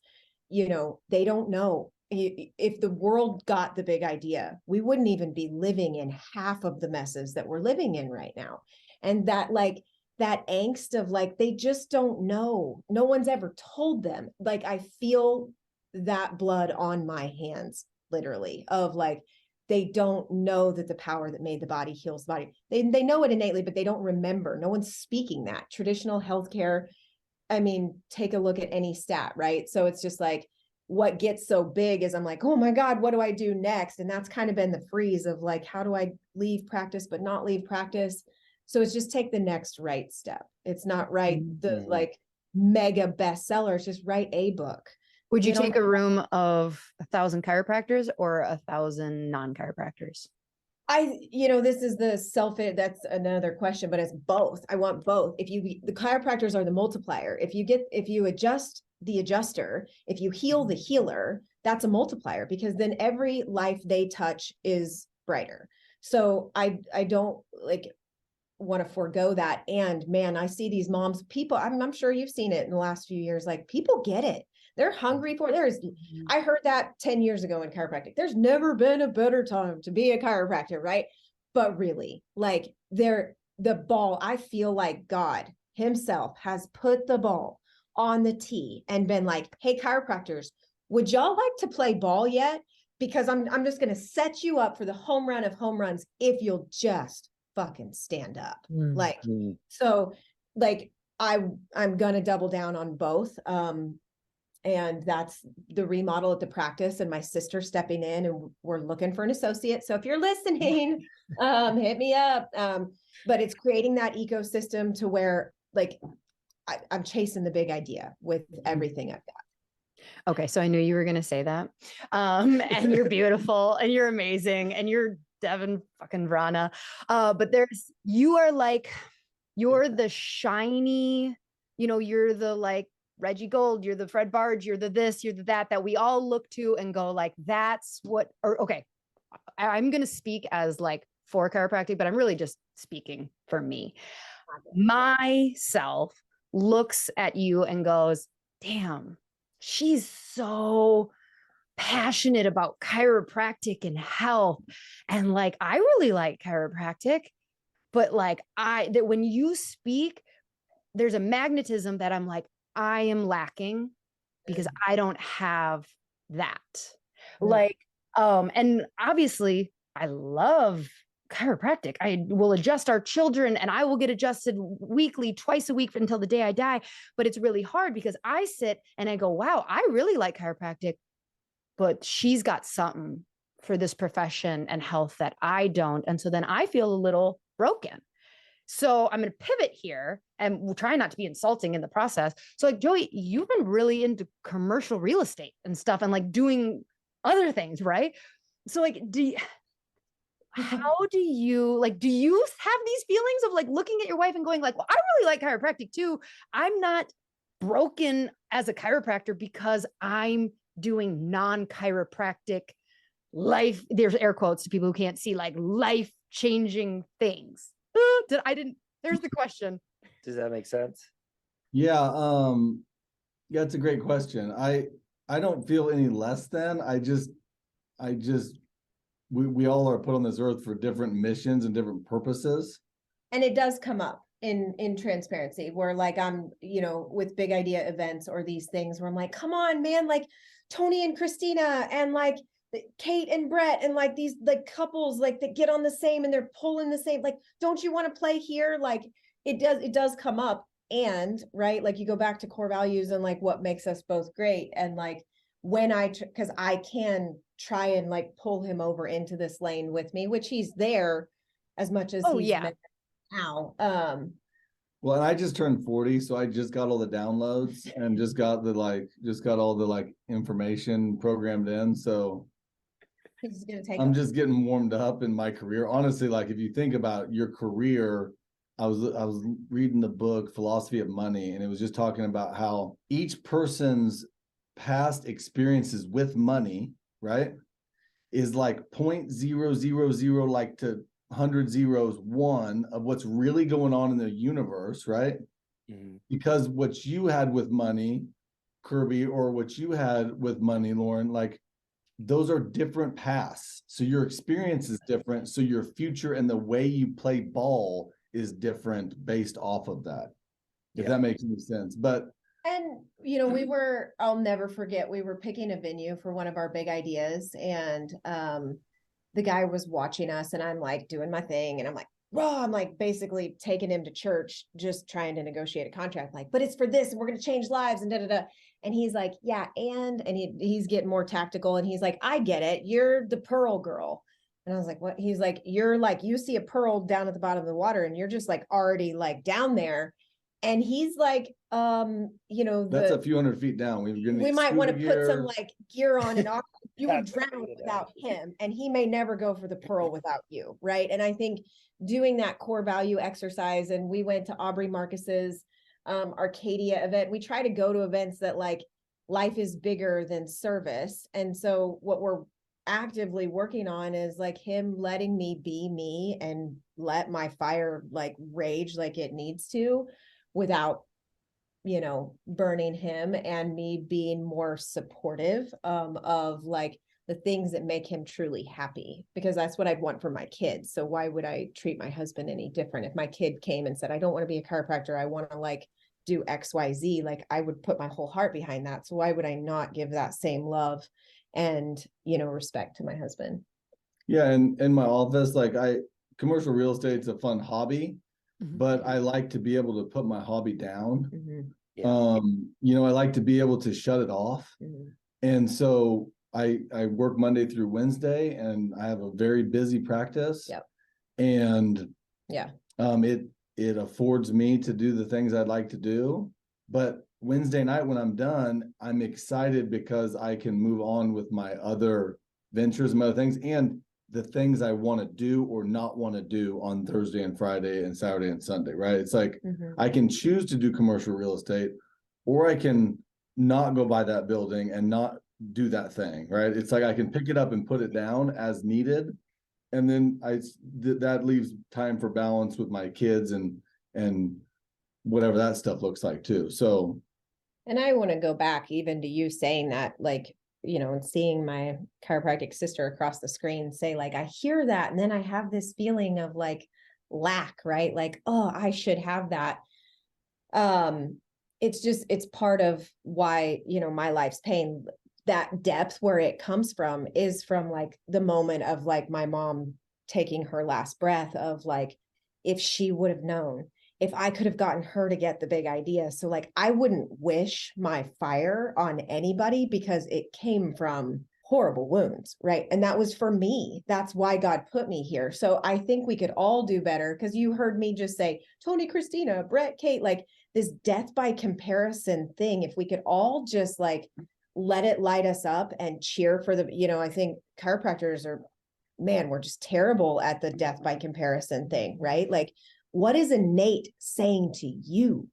they don't know. If the world got the big idea, we wouldn't even be living in half of the messes that we're living in right now. And that angst of they just don't know. No one's ever told them. I feel that blood on my hands, literally, of they don't know that the power that made the body heals the body. They know it innately, but they don't remember. No one's speaking that. Traditional healthcare, I mean, take a look at any stat, right? So it's just what gets so big is I'm oh my God, what do I do next? And that's kind of been the freeze of how do I leave practice, but not leave practice? So it's just take the next right step. It's not write the mega bestseller. It's just write a book. Would you take a room of 1,000 chiropractors or 1,000 non-chiropractors? This is that's another question, but it's both. I want both. The chiropractors are the multiplier. If you adjust the adjuster, if you heal the healer, that's a multiplier, because then every life they touch is brighter. So I don't want to forego that. And man, I see these moms, people, I'm sure you've seen it in the last few years, people get it. They're hungry for it. I heard that 10 years ago in chiropractic. There's never been a better time to be a chiropractor, right? But really, the ball, I feel like God himself has put the ball on the tee and been hey, chiropractors, would y'all like to play ball yet? Because I'm just going to set you up for the home run of home runs if you'll just fucking stand up. So I'm going to double down on both. And that's the remodel at the practice, and my sister stepping in, and we're looking for an associate. So if you're listening, hit me up. But it's creating that ecosystem to where I'm chasing the big idea with everything I've got. Okay. So I knew you were going to say that. And you're beautiful and you're amazing and you're Devin fucking Vrana. But you're the shiny, you're the Reggie Gold, you're the Fred Barge, you're the this, you're the that we all look to and go that's what, or okay, I'm going to speak as for chiropractic, but I'm really just speaking for me. Myself looks at you and goes, damn, she's so passionate about chiropractic and health. And I really like chiropractic, but that when you speak, there's a magnetism that I'm I am lacking because I don't have that. And obviously I love chiropractic. I will adjust our children and I will get adjusted weekly, twice a week until the day I die. But it's really hard because I sit and I go, wow, I really like chiropractic, but she's got something for this profession and health that I don't. And so then I feel a little broken. So I'm going to pivot here and we'll try not to be insulting in the process. So Joey, you've been really into commercial real estate and stuff and doing other things, right? So how do you do you have these feelings of looking at your wife and going well, I really like chiropractic too. I'm not broken as a chiropractor because I'm doing non-chiropractic life. There's air quotes to people who can't see life-changing things. There's the question. Does that make sense? Yeah. That's a great question. I don't feel any less than. We all are put on this earth for different missions and different purposes. And it does come up in transparency where I'm, with big idea events or these things where I'm come on, man, Tony and Christina and Kate and Brett and these couples that get on the same and they're pulling the same, don't you want to play here? It does come up. And right, you go back to core values and what makes us both great. And when because I can try and pull him over into this lane with me, which he's there as much as he's now. Well, and I just turned 40, so I just got all the downloads and just got all the information programmed in. So I'm just getting warmed up in my career. Honestly, if you think about your career, I was reading the book Philosophy of Money, and it was just talking about how each person's past experiences with money, right, is like 0.000, like to 100 zeros, 1 of what's really going on in the universe, right? Mm-hmm. Because what you had with money, Kirby, or what you had with money, Lauren, like those are different paths. So your experience is different. So your future and the way you play ball is different based off of that. If that makes any sense. But and I'll never forget, we were picking a venue for one of our big ideas, and the guy was watching us, and I'm like doing my thing, and I'm like, raw, I'm like basically taking him to church, just trying to negotiate a contract, like, but it's for this, and we're going to change lives, and da. And he's like, yeah, and he's getting more tactical, and he's like, I get it, you're the pearl girl. And I was like, what? He's like, you're like, you see a pearl down at the bottom of the water, and you're just like already like down there. And he's like, that's a few hundred feet down. We might want to put some like gear on and off. You would drown without him, and he may never go for the pearl without you, right? And I think doing that core value exercise, and we went to Aubrey Marcus's Arcadia event. We try to go to events that like life is bigger than service. And so what we're actively working on is like him letting me be me and let my fire like rage like it needs to, without burning him, and me being more supportive of like the things that make him truly happy, because that's what I'd want for my kids. So why would I treat my husband any different? If my kid came and said, I don't want to be a chiropractor, I want to like do XYZ, like I would put my whole heart behind that. So why would I not give that same love and respect to my husband? Yeah, and in my office, like commercial real estate's a fun hobby, but I like to be able to put my hobby down. I like to be able to shut it off. And so I work Monday through Wednesday, and I have a very busy practice. And it affords me to do the things I'd like to do. But Wednesday night when I'm done, I'm excited because I can move on with my other ventures and other things, and the things I want to do or not want to do on Thursday and Friday and Saturday and Sunday, right? It's like I can choose to do commercial real estate, or I can not go by that building and not do that thing, right? It's like I can pick it up and put it down as needed. And then that leaves time for balance with my kids and whatever that stuff looks like too. So, and I want to go back even to you saying that, like, and seeing my chiropractic sister across the screen say, like, I hear that, and then I have this feeling of like lack, right? Like, oh, I should have that. It's part of why, my life's pain, that depth where it comes from is from like the moment of like my mom taking her last breath, of like, if she would have known, if I could have gotten her to get the big idea. So like, I wouldn't wish my fire on anybody, because it came from horrible wounds, right? And that was for me. That's why God put me here. So I think we could all do better, because you heard me just say, Tony, Christina, Brett, Kate, like this death by comparison thing. If we could all just like let it light us up and cheer for I think chiropractors we're just terrible at the death by comparison thing, right? Like, what is innate saying to you?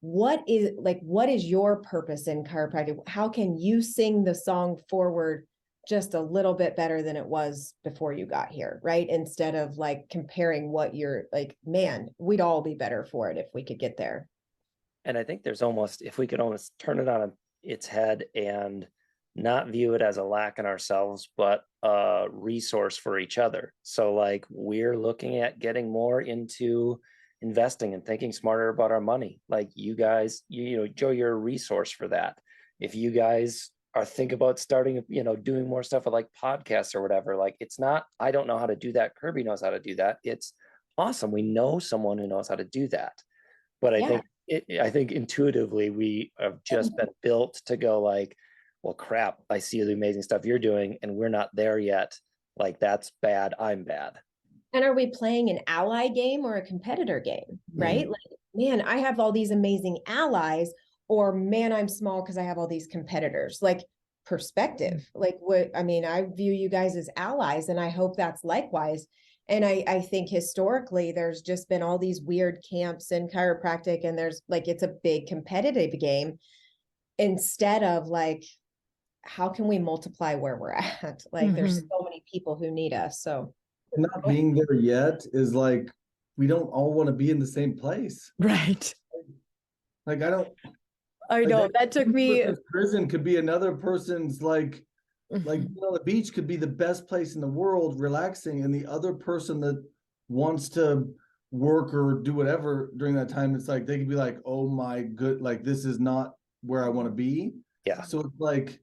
What is your purpose in chiropractic? How can you sing the song forward just a little bit better than it was before you got here, right? Instead of like comparing what you're like, man, we'd all be better for it if we could get there. And I think if we could almost turn it on its head and not view it as a lack in ourselves, but a resource for each other. So like, we're looking at getting more into investing and thinking smarter about our money. Like you guys, Joe, you're a resource for that. If you guys are think about starting, doing more stuff with like podcasts or whatever, like it's not, I don't know how to do that. Kirby knows how to do that. It's awesome. We know someone who knows how to do that. But I think intuitively we have just been built to go like, well, crap, I see the amazing stuff you're doing and we're not there yet. Like, that's bad. I'm bad. And are we playing an ally game or a competitor game, right? Like, man, I have all these amazing allies, or man, I'm small because I have all these competitors. Like, perspective, like I view you guys as allies, and I hope that's likewise. And I think historically there's just been all these weird camps in chiropractic, and there's like, it's a big competitive game instead of like, how can we multiply where we're at? Like there's so many people who need us. So not being there yet is like, we don't all want to be in the same place. Right. Like, I know that took me. Prison could be another person's like being on the beach could be the best place in the world, relaxing, and the other person that wants to work or do whatever during that time, it's like they could be like, oh my good, like this is not where I want to be. Yeah. So it's like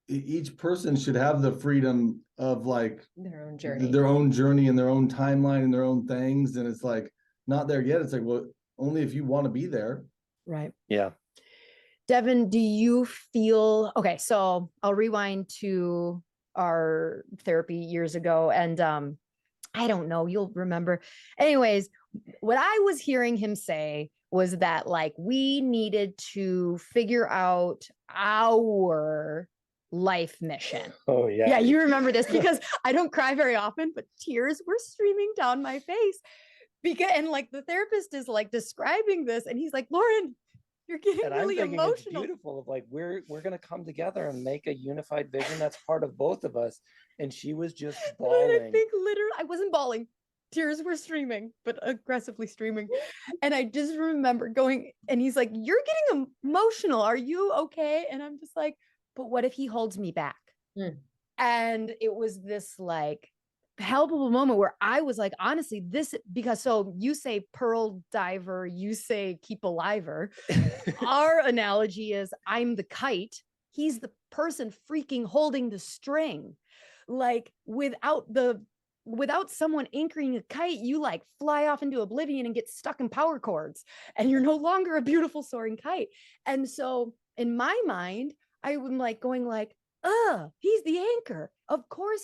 each person should have the freedom of like their own journey and their own timeline and their own things. And it's like not there yet. It's like, well, only if you want to be there. Right. Yeah. Devin, do you feel, okay, so I'll rewind to our therapy years ago, and I don't know, you'll remember. Anyways, what I was hearing him say was that like we needed to figure out our life mission. Oh yeah. Yeah, you remember this because I don't cry very often, but tears were streaming down my face. Because, and like the therapist is like describing this, and he's like, Lauryn, you're getting and really I'm emotional. it's beautiful of like we're gonna come together and make a unified vision that's part of both of us. And she was just bawling. And I think literally I wasn't bawling. Tears were streaming, but aggressively streaming. And I just remember going, and he's like, you're getting emotional. Are you okay? And I'm just like, but what if he holds me back? And it was this like palpable moment where I was like, honestly, this, because so you say pearl diver, you say keep aliver. Our analogy is I'm the kite. He's the person freaking holding the string. Like without someone anchoring a kite, you like fly off into oblivion and get stuck in power cords, and you're no longer a beautiful soaring kite. And so in my mind, I'm like going like, he's the anchor. Of course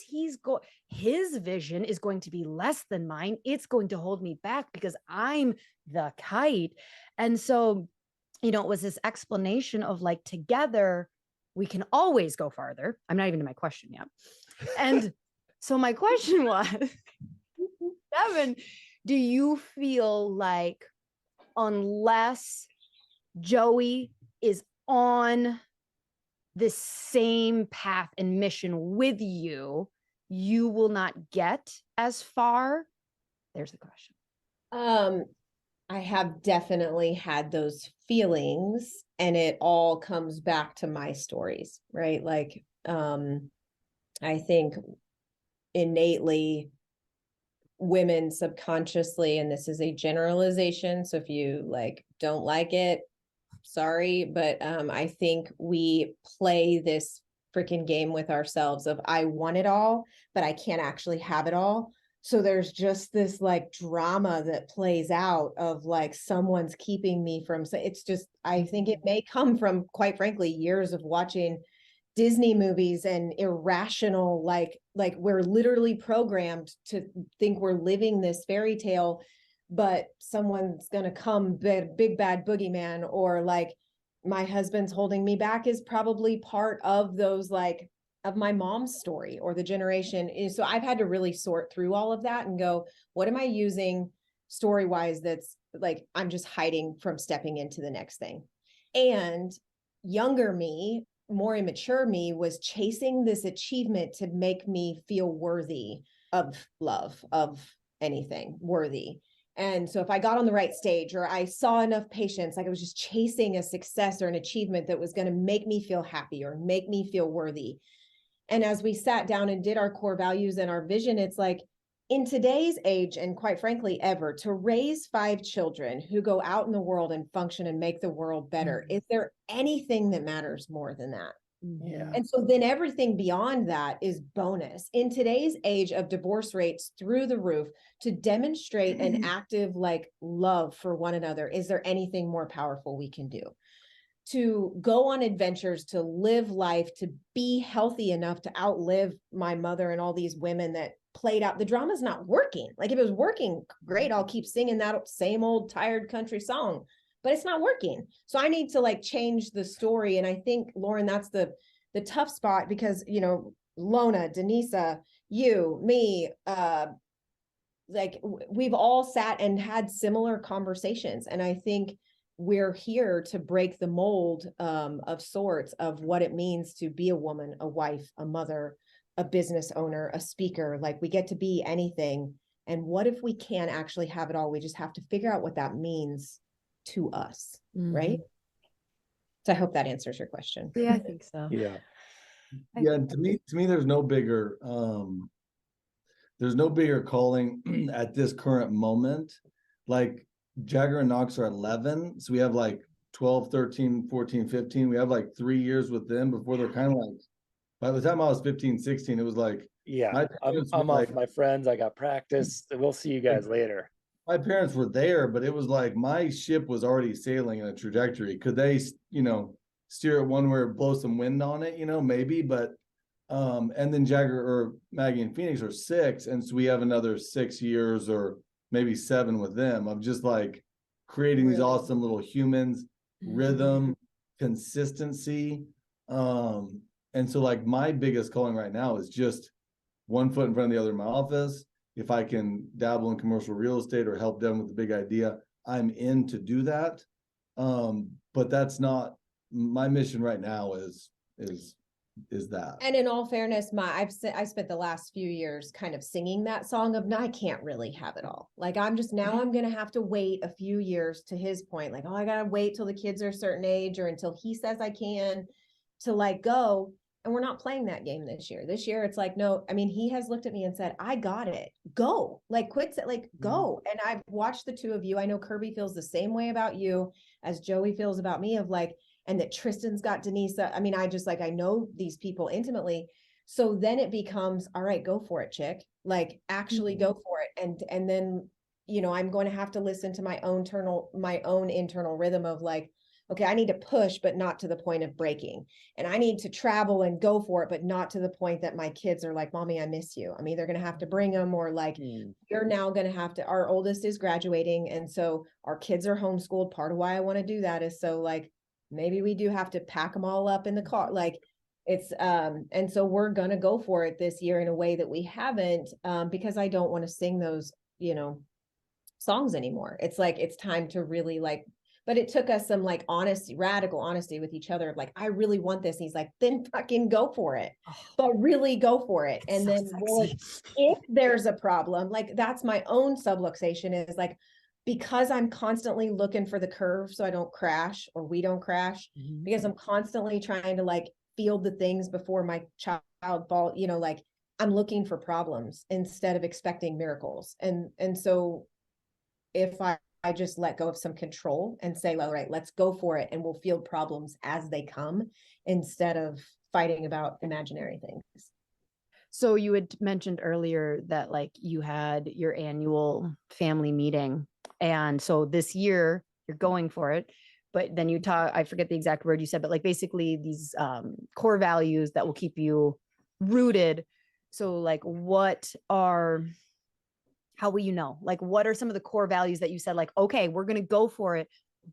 his vision is going to be less than mine. It's going to hold me back because I'm the kite. And so, you know, it was this explanation of like, together we can always go farther. I'm not even to my question yet. And so my question was, Devin, do you feel like unless Joey is on the same path and mission with you, you will not get as far? There's the question. I have definitely had those feelings, and it all comes back to my stories, right? Like, I think innately women subconsciously, and this is a generalization, so if you like don't like it, sorry, but I think we play this freaking game with ourselves of I want it all, but I can't actually have it all. So there's just this like drama that plays out of like someone's keeping me from, so it's just, I think it may come from, quite frankly, years of watching Disney movies and irrational, like we're literally programmed to think we're living this fairy tale, but someone's going to come, big bad boogeyman, or like my husband's holding me back is probably part of those, like of my mom's story or the generation. So I've had to really sort through all of that and go, what am I using story wise that's like I'm just hiding from stepping into the next thing? And younger me, more immature me, was chasing this achievement to make me feel worthy of love, of anything worthy. And so if I got on the right stage or I saw enough patients, like I was just chasing a success or an achievement that was going to make me feel happy or make me feel worthy. And as we sat down and did our core values and our vision, it's like in today's age, and quite frankly, ever, to raise 5 children who go out in the world and function and make the world better, is there anything that matters more than that? Yeah. And so then everything beyond that is bonus. In today's age of divorce rates through the roof, to demonstrate an active like love for one another, is there anything more powerful we can do? To go on adventures, to live life, to be healthy enough to outlive my mother and all these women that played out. The drama's not working. Like if it was working, great, I'll keep singing that same old tired country song, but it's not working. So I need to like change the story. And I think, Lauryn, that's the tough spot, because, you know, Lona, Denisa, you, me, like we've all sat and had similar conversations. And I think we're here to break the mold of sorts of what it means to be a woman, a wife, a mother, a business owner, a speaker. Like we get to be anything. And what if we can't actually have it all? We just have to figure out what that means to us, right? So I hope that answers your question. Yeah, I think so. Yeah. Yeah, to me, there's no bigger calling at this current moment. Like Jagger and Knox are 11, so we have like 12, 13, 14, 15. We have like 3 years with them before they're kind of like, by the time I was 15, 16, it was like, Yeah, I'm off my friends. I got practice. We'll see you guys later. My parents were there, but it was like my ship was already sailing in a trajectory. Could they, steer it one where it blows some wind on it, maybe, but and then Jagger or Maggie and Phoenix are 6, and so we have another 6 years or maybe 7 with them of just like creating these awesome little humans, rhythm, consistency. And so like my biggest calling right now is just one foot in front of the other in my office. If I can dabble in commercial real estate or help them with the big idea, I'm in to do that. But that's not my mission right now is that. And in all fairness, I spent the last few years kind of singing that song of, no, I can't really have it all. Like I'm going to have to wait a few years, to his point, like, oh, I got to wait till the kids are a certain age or until he says I can to like go. And we're not playing that game this year. This year, it's like, no, I mean, he has looked at me and said, I got it. Go. Like, quit. Like, go. And I've watched the two of you. I know Kirby feels the same way about you as Joey feels about me, of like, and that Tristan's got Denise. I mean, I know these people intimately. So then it becomes, all right, go for it, chick. Like, actually go for it. And then, I'm going to have to listen to my own internal rhythm of like, okay, I need to push, but not to the point of breaking. And I need to travel and go for it, but not to the point that my kids are like, Mommy, I miss you. I'm either going to have to bring them or like, you're now going to have to, our oldest is graduating. And so our kids are homeschooled. Part of why I want to do that is so like, maybe we do have to pack them all up in the car. Like it's, and so we're going to go for it this year in a way that we haven't, because I don't want to sing those, songs anymore. It's like, it's time to really like, but it took us some like honesty, radical honesty with each other of like, I really want this. And he's like, then fucking go for it, but really go for it. And then if there's a problem, like that's my own subluxation is like, because I'm constantly looking for the curve so I don't crash or we don't crash, because I'm constantly trying to like field the things before my child fall, like I'm looking for problems instead of expecting miracles. And so if I just let go of some control and say, all right, let's go for it. And we'll field problems as they come instead of fighting about imaginary things. So you had mentioned earlier that like you had your annual family meeting. And so this year you're going for it, but then you talk, I forget the exact word you said, but like basically these core values that will keep you rooted. So like how will you know? Like, what are some of the core values that you said, like, okay, we're going to go for it,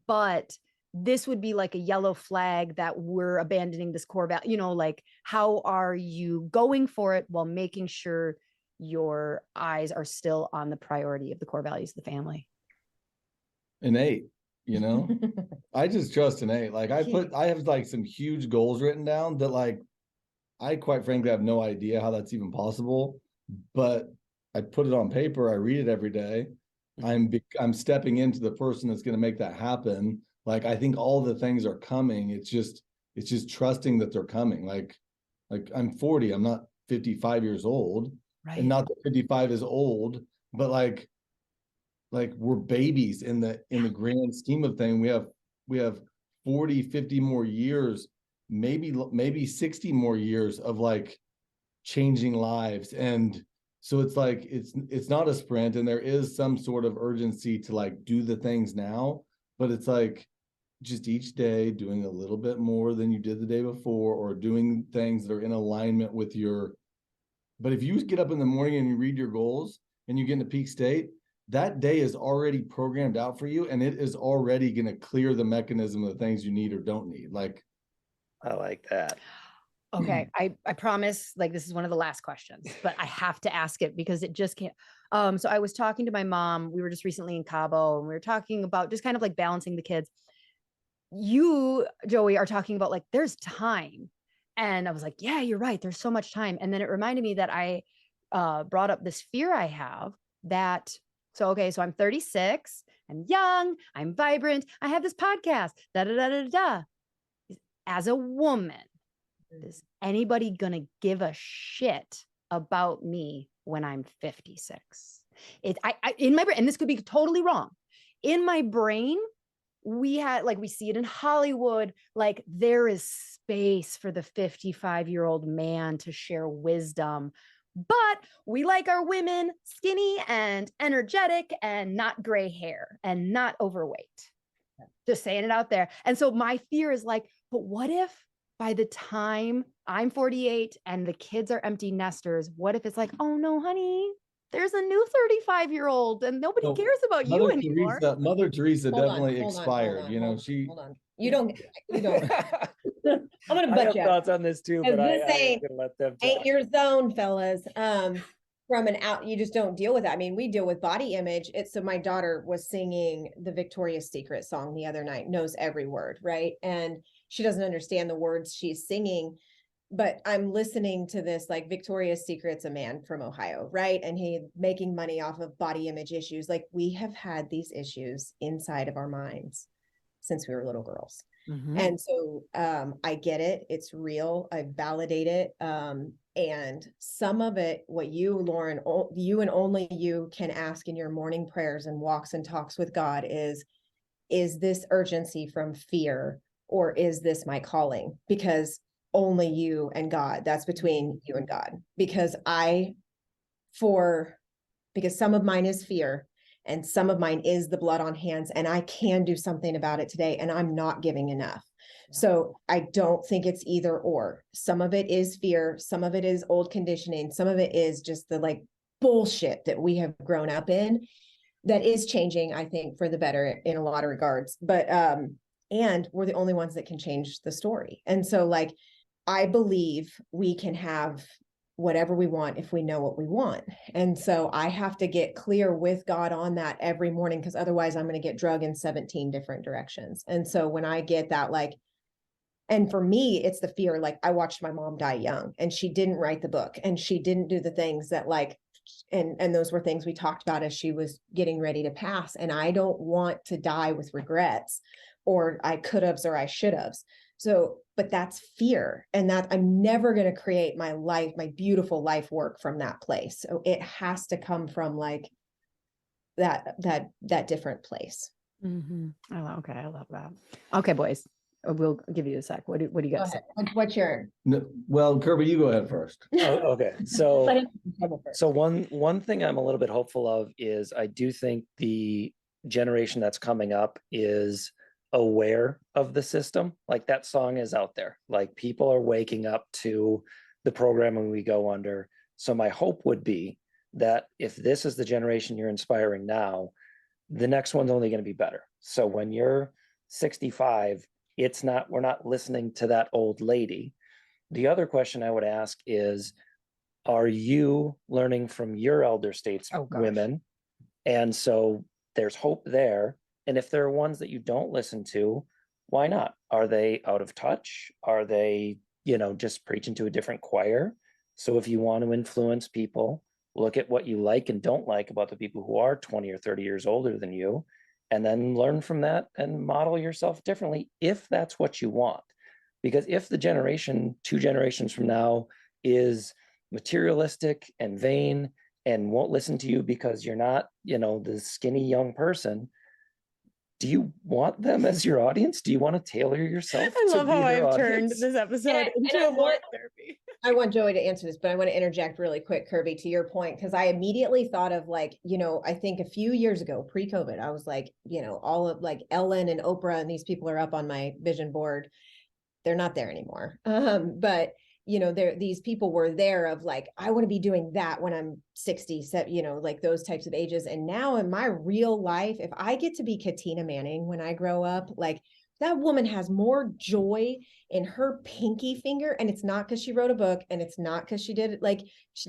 but this would be like a yellow flag that we're abandoning this core value, like how are you going for it while making sure your eyes are still on the priority of the core values of the family? Innate, I just trust innate. Like I have like some huge goals written down that like, I quite frankly have no idea how that's even possible, but I put it on paper. I read it every day. I'm stepping into the person that's going to make that happen. Like, I think all the things are coming. It's just trusting that they're coming. Like I'm 40, I'm not 55 years old, right? And not that 55 is old, but like we're babies in the grand scheme of things. We have 40, 50 more years, maybe 60 more years of like changing lives. And so it's like, it's not a sprint, and there is some sort of urgency to like do the things now, but it's like just each day doing a little bit more than you did the day before, or doing things that are in alignment with but if you get up in the morning and you read your goals and you get into peak state, that day is already programmed out for you, and it is already going to clear the mechanism of the things you need or don't need. Like, I like that. Okay. I promise, like, this is one of the last questions, but I have to ask it because it just can't. So I was talking to my mom. We were just recently in Cabo, and we were talking about just kind of like balancing the kids. you, Joey, are talking about like, there's time. And I was like, yeah, you're right. There's so much time. And then it reminded me that I brought up this fear I have that, so I'm 36, I'm young, I'm vibrant, I have this podcast, da da da da da. As a woman, is anybody gonna give a shit about me when I'm 56? I in my brain, and this could be totally wrong. In my brain, we see it in Hollywood, like there is space for the 55-year-old man to share wisdom, but we like our women skinny and energetic and not gray hair and not overweight. Just saying it out there. And so my fear is like, but what if by the time I'm 48 and the kids are empty nesters, what if it's like, oh no, honey, there's a new 35-year-old and nobody cares about you anymore. Mother Teresa Hold on, definitely hold on, expired. hold on, You know, hold on, she. hold on. You don't. I'm gonna I butt have you. thoughts on this too, but I'm gonna let them talk. Ain't your zone, fellas. From an out, you just don't deal with that. I mean, we deal with body image. So my daughter was singing the Victoria's Secret song the other night, knows every word, right? And she doesn't understand the words she's singing, but I'm listening to this, like Victoria's Secret's a man from Ohio, right? And he making money off of body image issues. Like we have had these issues inside of our minds since we were little girls. Mm-hmm. And so I get it. It's real. I validate it. And some of it, what you, Lauren, you and only you can ask in your morning prayers and walks and talks with God is this urgency from fear, or is this my calling? Because only you and God, that's between you and God. Because some of mine is fear and some of mine is the blood on hands, and I can do something about it today, and I'm not giving enough. So I don't think it's either or. Some of it is fear. Some of it is old conditioning. Some of it is just the like bullshit that we have grown up in that is changing, I think, for the better in a lot of regards. But, and we're the only ones that can change the story. And so like, I believe we can have whatever we want if we know what we want. And so I have to get clear with God on that every morning, because otherwise I'm going to get drug in 17 different directions. And so when I get that, like, and for me, it's the fear, like I watched my mom die young and she didn't write the book and she didn't do the things that like, and those were things we talked about as she was getting ready to pass. And I don't want to die with regrets or I could have's or I should have's. So, but that's fear, and that I'm never going to create my life, my beautiful life work from that place. So it has to come from like that different place. Mm-hmm. I love that. Okay, boys, we'll give you a sec. What do you got to say? What's your? No, well, Kirby, you go ahead first. Okay. So one thing I'm a little bit hopeful of is I do think the generation that's coming up is aware of the system. Like that song is out there. Like people are waking up to the programming we go under. So my hope would be that if this is the generation you're inspiring now, the next one's only going to be better. So when you're 65, we're not listening to that old lady. The other question I would ask is, are you learning from your elder women? And so there's hope there. And if there are ones that you don't listen to, why not? Are they out of touch? Are they, just preaching to a different choir? So if you want to influence people, look at what you like and don't like about the people who are 20 or 30 years older than you, and then learn from that and model yourself differently if that's what you want. Because if the 2 generations from now is materialistic and vain and won't listen to you because you're not, the skinny young person, do you want them as your audience? Do you want to tailor yourself? I love how I've turned this episode into more therapy. I want Joey to answer this, but I want to interject really quick, Kirby, to your point, because I immediately thought of like, I think a few years ago, pre-COVID, I was like, all of like Ellen and Oprah and these people are up on my vision board. They're not there anymore. But these people were there of like, I want to be doing that when I'm 60, like those types of ages. And now in my real life, if I get to be Katina Manning when I grow up, like That woman has more joy in her pinky finger. And it's not because she wrote a book, and it's not because she did it. Like,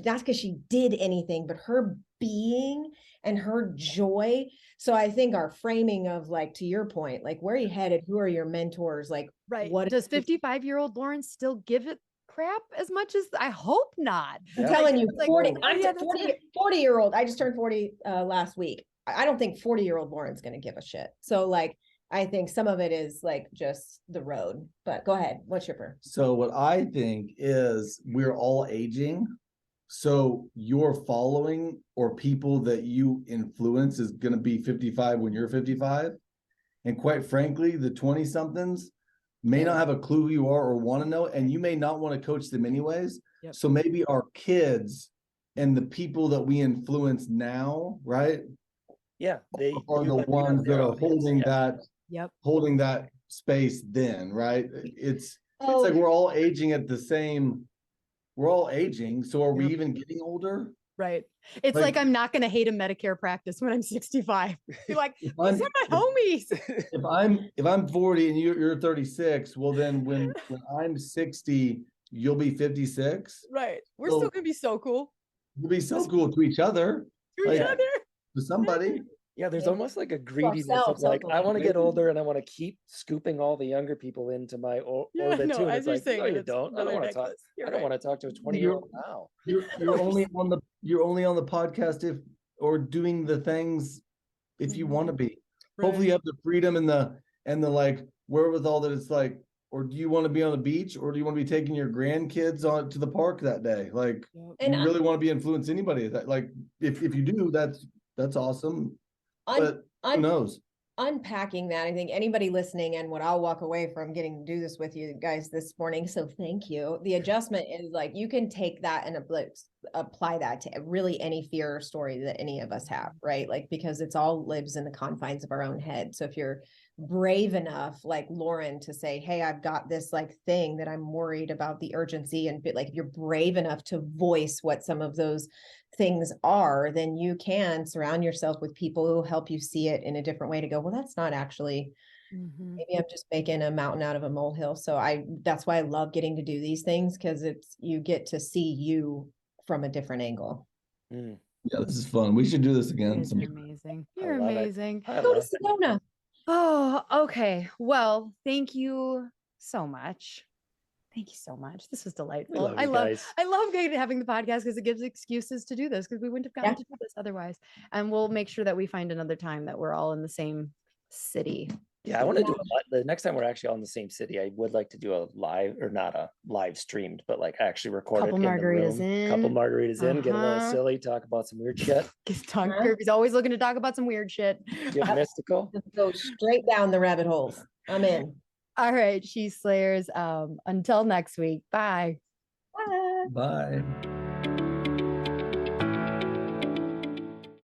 not because she did anything, but her being and her joy. So I think our framing of, like, to your point, like, where are you headed? Who are your mentors? Like, Right. what Does 55-year-old Lauren still give it crap as much as I hope not? I'm telling you, like, 40, oh, I'm yeah, 40-year-old. I just turned 40 last week. I don't think 40-year-old Lauren's going to give a shit. So, like, I think some of it is like just the road, but go ahead. What's your per? So what I think is we're all aging. So your following or people that you influence is going to be 55 when you're 55. And quite frankly, the 20 somethings may not have a clue who you are or want to know, and you may not want to coach them anyways. Yep. So maybe our kids and the people that we influence now, right? Yeah, Are the ones that are holding that, Yep. holding that space then, right? It's like we're all aging at the same, we're all aging. So are we even getting older? Right. It's like I'm not going to hate a Medicare practice when I'm 65. Be like, these are my homies. If I'm 40 and you're 36, well then when I'm 60, you'll be 56. Right. We're So- still going to be so cool You'll be so cool to each other, to each Like- other. to somebody. Yeah, there's Yeah. almost like a greediness of ourselves, like, I want to get maybe. older and I want to keep scooping all the younger people into my Yeah, orbit no, too. And as it's you're like, saying no, it, you it's don't. I really don't want to talk. ridiculous. You're I don't right. want to talk to a 20-year-old now. You're only on the podcast if or doing the things if you want to be. Hopefully you have the freedom and the like wherewithal that it's like, or do you want to be on the beach, or do you want to be taking your grandkids on to the park that day? Like, And you really want to be influence anybody that, like, if you do, that's awesome. But who knows? Unpacking that, I think anybody listening, and what I'll walk away from getting to do this with you guys this morning, so thank you. The adjustment is like, you can take that and apply that to really any fear or story that any of us have, right? Like, because it's all lives in the confines of our own head. So if you're brave enough, like Lauren, to say, hey, I've got this like thing that I'm worried about the urgency, and like, if you're brave enough to voice what some of those things are, then you can surround yourself with people who help you see it in a different way, to go, well, that's not actually, maybe I'm just making a mountain out of a molehill. So that's why I love getting to do these things, because you get to see you from a different angle. Mm. Yeah, this is fun. We should do this again. You're amazing. You're love it. amazing. Go to Sedona. Oh, okay. Well, thank you so much. Thank you so much. This was delightful. I love having the podcast because it gives excuses to do this, because we wouldn't have gotten to do this otherwise. And we'll make sure that we find another time that we're all in the same city. Yeah, I want to do the next time we're actually all in the same city. I would like to do a live, or not a live streamed, but like actually record Couple it in margaritas the room. in. Couple margaritas in, get a little Uh-huh. silly, talk about some weird shit, Kirby's always looking to talk about some weird shit. get mystical. Just go straight down the rabbit holes. I'm in. All right, She Slayers. Until next week. Bye. Bye. Bye.